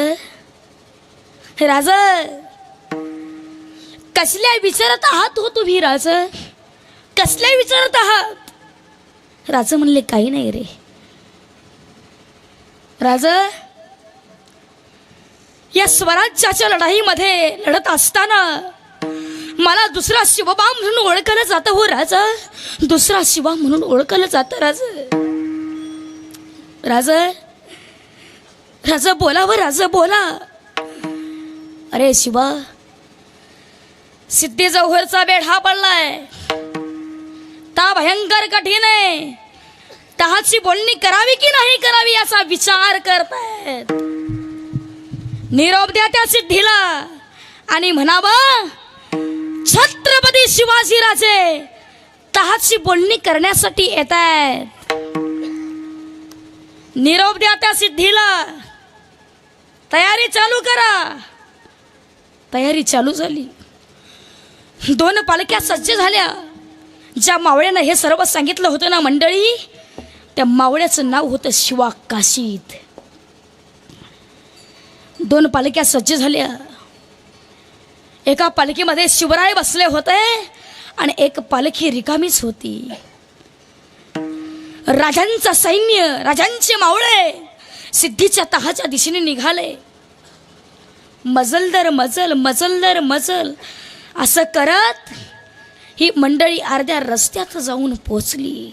कसल्या विचारत आहात हो तुम्ही? कसल्या विचारत आहात? राज म्हणले, काही नाही रे. राज, या स्वराज्याच्या लढाईमध्ये लढत असताना मला दुसरा शिवबा म्हणून ओळखलं जातं. हो राजा, दुसरा शिवा म्हणून ओळखलं जातं. राजा बोला व राजा बोला. अरे शिवा, सिद्धी जौहरचा बेढा पडलाय. ता भयंकर कठीण आहे. तहाची बोलणी करावी की नाही करावी याचा विचार करतायत. निरोप द्या त्या सिद्धीला आणि म्हणावं, छत्रपती शिवाजीराजे तहाची बोलणी करण्यासाठी येत आहेत. निरोप द्या त्या सिद्धीला. तयारी चालू करा. तयारी चालू झाली. 2 पालख्या सज्ज झाल्या. ज्या मावळ्यानं हे सर्व सांगितलं होतं ना मंडळी, त्या मावळ्याचं नाव होतं शिवा काशीद. 2 पालख्या सज्ज झाल्या. एका पालखीमध्ये शिवराय बसले होते आणि एक पालखी रिकामीच होती. राजांचं सैन्य, राजांचे मावळे सिद्धीच्या तहाच्या दिशेने निघाले. मजल दर मजल, मजल दर मजल असं करत ही मंडळी अर्ध्या रस्त्यात जाऊन पोचली.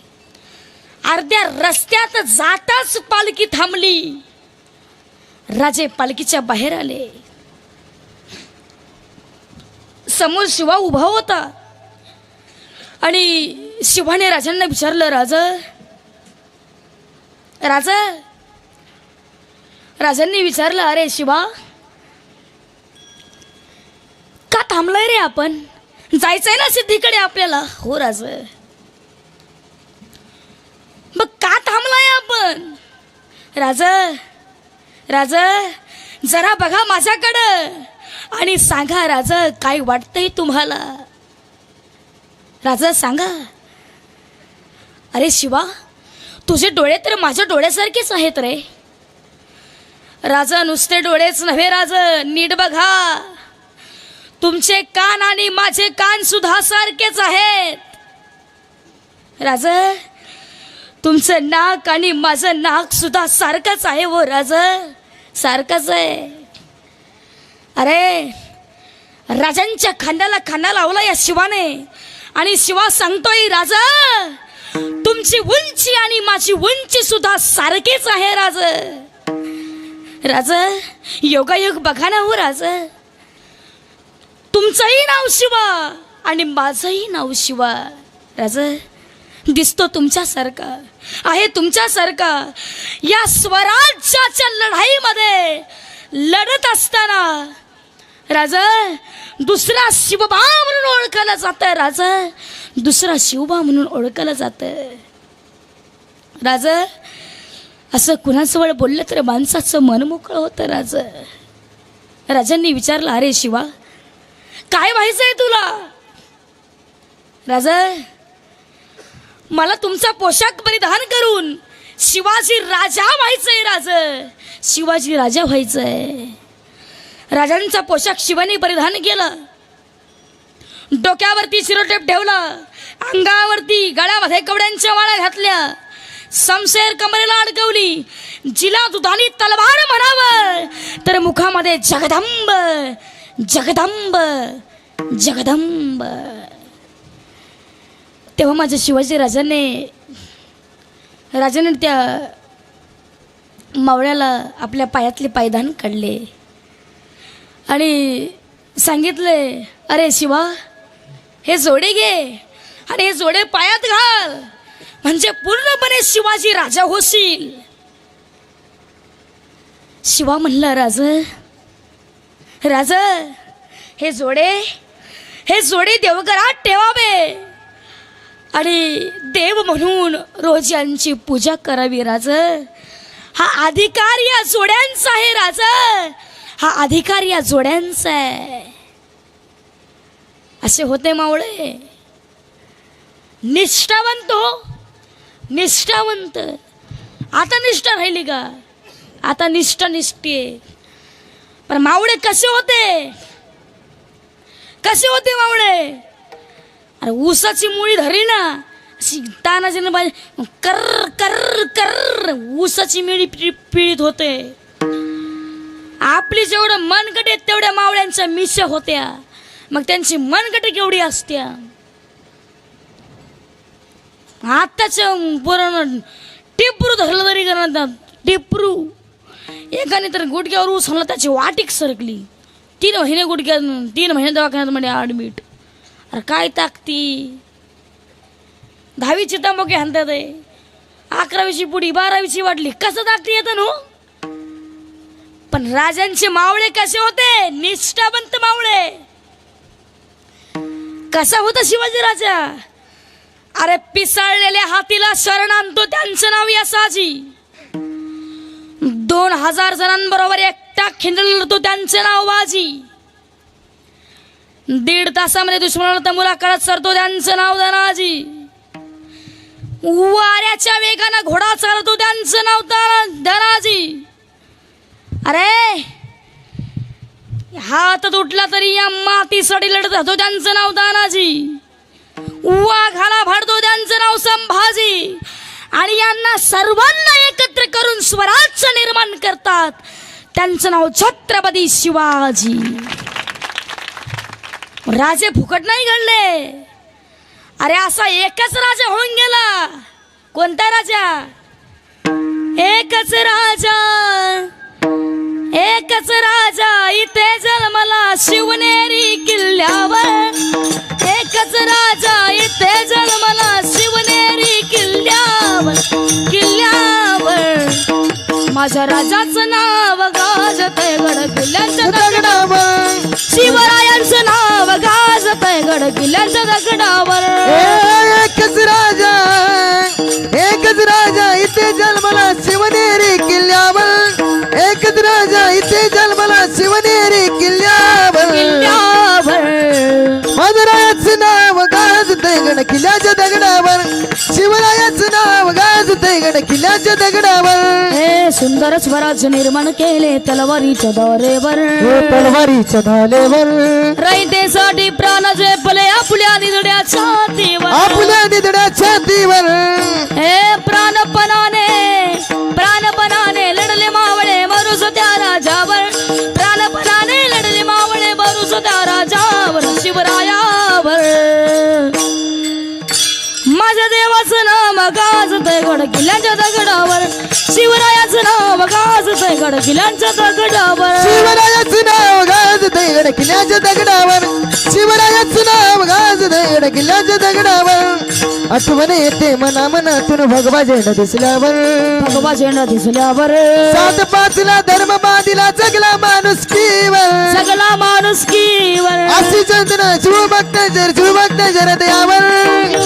अर्ध्या रस्त्यात जाताच पालखी थांबली. राजे पालखीच्या बाहेर आले. समोर शिवा उभा होता आणि शिवाने राजांना विचारलं, राजांनी विचारलं, अरे शिवा, का थांबलाय रे? आपण जायचंय ना सिद्धीकडे आपल्याला. हो राज. मग का थांबलाय आपण? राज जरा बघा माझ्याकडं आणि सांगा राज, काय वाटतंय तुम्हाला? राजा सांगा. अरे शिवा, तुझे डोळे तर माझ्या डोळ्यासारखेच आहेत रे. राजा नुसते डोळेच नव्हे राज, नीट बघा. तुमचे कान आणि माझे कान सुद्धा सारखेच आहेत. राजा, तुमचं नाक आणि माझं नाक सुद्धा सारखंच आहे वो राज, सारखंच आहे. अरे राजांच्या खांद्याला खांदा लावला या शिवाने आणि शिवा सांगतोय राजा तुमची उंची आणि माझी उंची सुद्धा सारखीच आहे राज. राज योगायोग बघा ना हो राज, तुमचंही नाव शिवा आणि माझंही नाव शिवा. राज दिसतो तुमच्यासारखा, आहे तुमच्यासारखा. या स्वराज्याच्या लढाईमध्ये लढत असताना राजा दुसरा शिवबा म्हणून ओळखलं जातं. राजा दुसरा शिवबा म्हणून ओळखलं जातं. राजा असं कुणाजवळ बोललं तर माणसाचं मन मोकळं होतं. राजांनी विचारलं अरे शिवा काय व्हायचंय तुला? राजा मला तुमचा पोशाख परिधान करून शिवाजी राजा व्हायचंय. राजा शिवाजी राजा व्हायचंय. राजांचा पोशाख शिवाने परिधान केला, डोक्यावरती शिरोटेप ठेवला, अंगावरती गळ्यामध्ये कवड्यांच्या माळा घातल्या, समशेर कमरेला अडकवली, जिला दुधानी तलवार म्हणावं तर मुखामध्ये जगदंब जगदंब जगदंब. तेव्हा माझ्या शिवाजी राजाने त्या मावळ्याला आपल्या पायातले पायदान काढले आणि सांगितले अरे शिवा हे जोडे घे आणि हे जोडे पायात घाल म्हणजे पूर्णपणे शिवाजी राजा होशील. शिवा म्हणला राजा हे जोडे देवघरात ठेवावे आणि देव म्हणून रोज यांची पूजा करावी. राजा हा अधिकार या जोड्यांचा आहे. राजा हा अधिकार या जोड्यांचा आहे. असे होते मावळे निष्ठावंत हो, निष्ठावंत. आता निष्ठा राहिली का? आता निष्ठा निष्ठी आहे. पण मावळे कसे होते मावळे? अरे ऊसाची मुळी धरली ना अशी तानाची ना पाहिजे कर कर कर ऊसाची मिळी पिळीत होते. आपली जेवढं मनगटे तेवढ्या मावळ्यांच्या मिशा होत्या. मग त्यांची मनगटे केवढी असत्या? आत्ताच्या पोरांना टिपरू धरलं तरी करणार. टिपरू एकाने तर गुडघ्यावर ऊस आणला त्याची वाटीक सरकली. 3 महिने दवाखान्यात मध्ये ॲडमिट. अरे काय ताकती? 10वीची तंबाखू हाणतात, 11वीची पुडी, 12वीची वाटली. कसं ताकती येतं नो? पण राजांचे मावळे कसे होते? निष्ठावंत मावळे. कसा होता शिवाजी राजा? अरे पिसाळलेल्या हातीला शरण आणतो त्यांचं नाव यसाजी. 2000 जणांबरोबर एकटा खिंडल लढतो त्यांचे नाव बाजी. 1.5 तासामध्ये दुश्मनाला तंबूला कळत सरतो त्यांचं नाव धनाजी. वाऱ्याच्या वेगानं घोडा चालतो त्यांचं नाव धनाजी. अरे हात तुटला तरी या मातीसाठी लढत राहतो त्यांचं नाव तानाजी. वाघाला भाडतो त्यांचं नाव संभाजी. आणि यांना सर्वांना एकत्र करून स्वराज्य निर्माण करतात त्यांचं नाव छत्रपती शिवाजी. राजे फुकट नाही घडले. अरे असा एकच राजा होऊन गेला. कोणता राजा? एकच राजा इथे जन्मला शिवनेरी किल्ल्यावर. एकच राजा इथे जन्मला शिवनेरी किल्ल्यावर. माझ्या राजाचं नाव गाजतय गड किल्ल्यांच्या दगडावर. शिवरायांचं नाव गाजतय गड किल्ल्यांच्या दगडावर. एकच राजा इथे जन्मला शिवनेरी किल्ल्यावर. एकच राजा इथे जन्मला शिवनेरी किल्ल्यावर. मधुरायाचं नाव गाजतय गड किल्ल्याच्या दगडावर. शिवरायाचं नाव गाजतय गड किल्ल्याच्या दगडावर. हे सुंदर स्वराज्य निर्माण केले तलवारीच्या दोरेवर. तलवारीच्या धालेवर रयतेसाठी प्राण झेपले आपल्या निधड्या छातीवर. आपल्या निधड्या छातीवर. हे प्राण किल्ल्यांच्या दगडावर शिवरायाचं नाव गाजतंय गड किल्ल्यांच्या दगडावर शिवरायाचं नाव गाजतंय गड किल्ल्याच्या दगडावर शिवरायाचं नाव गाजतंय गड किल्ल्याच्या दगडावर आठवण येते मना मनातून भगवा झेंडा दिसल्यावर भगवा झेंडा दिसल्यावर 7-5 धर्म बांधिला जगला माणुसकीवर सगळा माणुसकीवर अशी चंद्र शिवभक्त जर देवावर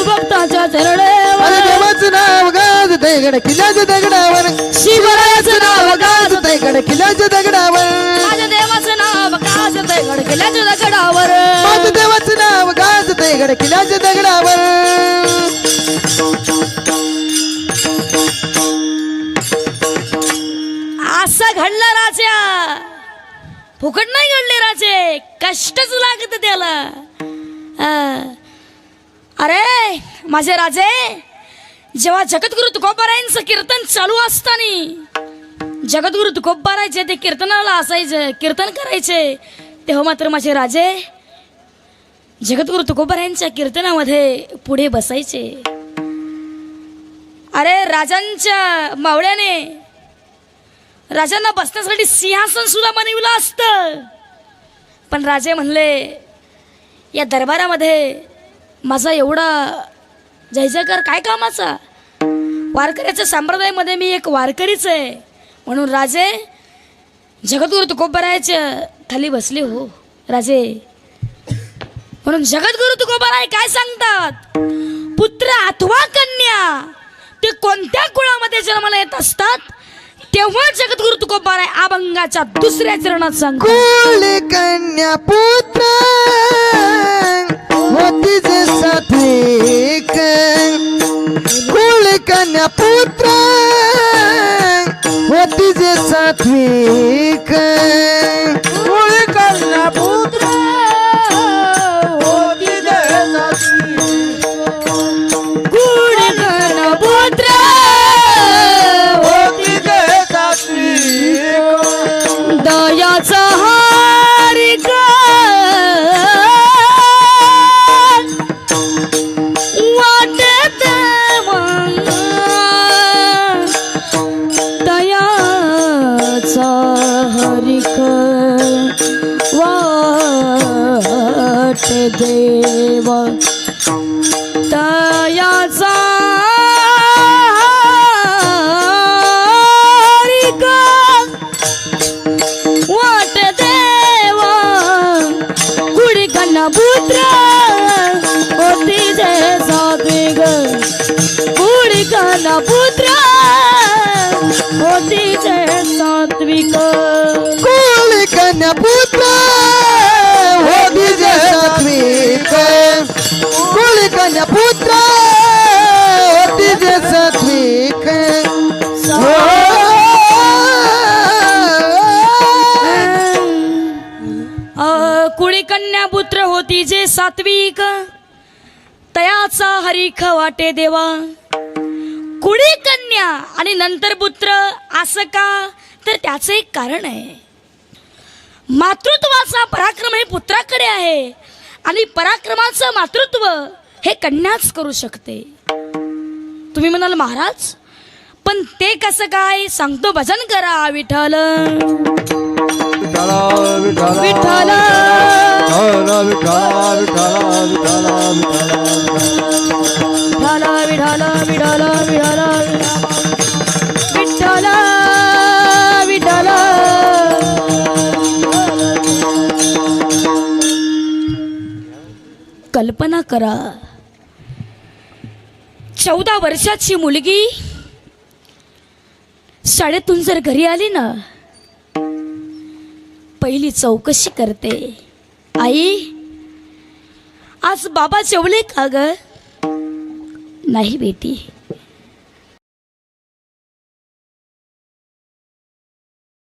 भक्ताच्या अरे चरणावर देवाचं नाव गाजतंय गड किल्ल्याच्या दगडावर शिवरायाचं नाव गाजतंय गड किल्ल्याच्या दगडावर माझ्या देवाचं नाव गाजतंय गड किल्ल्याच्या दगडावर माझं देवाचं नाव गाजतंय गड किल्ल्याच्या दगडावर असं घडलं राजा फुकट नाही घडले राजे कष्टच लागत त्याला अरे माझे राजे जेव्हा जगद्गुरु तुकोबारायांचं कीर्तन चालू असताना जगद्गुरु तुकोबारायचे ते कीर्तनाला असायचे कीर्तन करायचे तेव्हा मात्र माझे राजे जगद्गुरु तुकोबारायांच्या कीर्तनामध्ये पुढे बसायचे अरे राजांच्या मावळ्याने राजांना बसण्यासाठी सिंहासन सुद्धा बनविलं असतं पण राजे म्हणले या दरबारामध्ये माझा एवढा जय जयकार काय कामाचा वारकऱ्याच्या संप्रदायामध्ये मी एक वारकरीच आहे म्हणून राजे जगद्गुरु तुकोबारायच्या खाली बसले हो राजे म्हणून जगद्गुरु तुकोबाराय काय सांगतात पुत्र अथवा कन्या ते कोणत्या कुळामध्ये जन्माला येत असतात तेव्हा जगद्गुरु तुकोबाराय अभंगाच्या दुसऱ्या चरणात सांगतात कुल कन्या पुत्र होती जे सात्विक कुल कन्या पुत्र होती जे सात्विक कुल कन्या पुत्र होती जे सात्विक गुड गणपुत्र होती जे सात्विक दयाचा हारिक वाटत दयाचा हरिक वाट देव दयाचा हरिक वाट देवा गुडी कन्या पुत्र होती जे सात्विक गुडी कन्या पुत्र होती जे सात्विक कुल कन्या पुत्र होती जे सात्विक कुल कन्या पुत्र होती जे सात्विक कुळी कन्या पुत्र होती जे सात्विक तयाचा हरिख वाटे देवा कुळी कन्या आणि नंतर पुत्र असं का तर त्याचं एक कारण आहे मातृत्वाचा पराक्रम हे पुत्राकडे आहे आणि पराक्रमाचं मातृत्व हे कन्याच करू शकते तुम्ही म्हणाल महाराज पण ते कसं काय सांगतो भजन करा विठ्ठल विठ्ठल विठ्ठल विठ्ठल विठ्ठल विठ्ठल विठ्ठल विठ्ठल विठ्ठल विठ्ठल कल्पना करा 14 वर्षाची मुलगी शाळेतून जर घरी आली ना पहिली चौकशी करते आई आज बाबा जेवले का ग नाही बेटी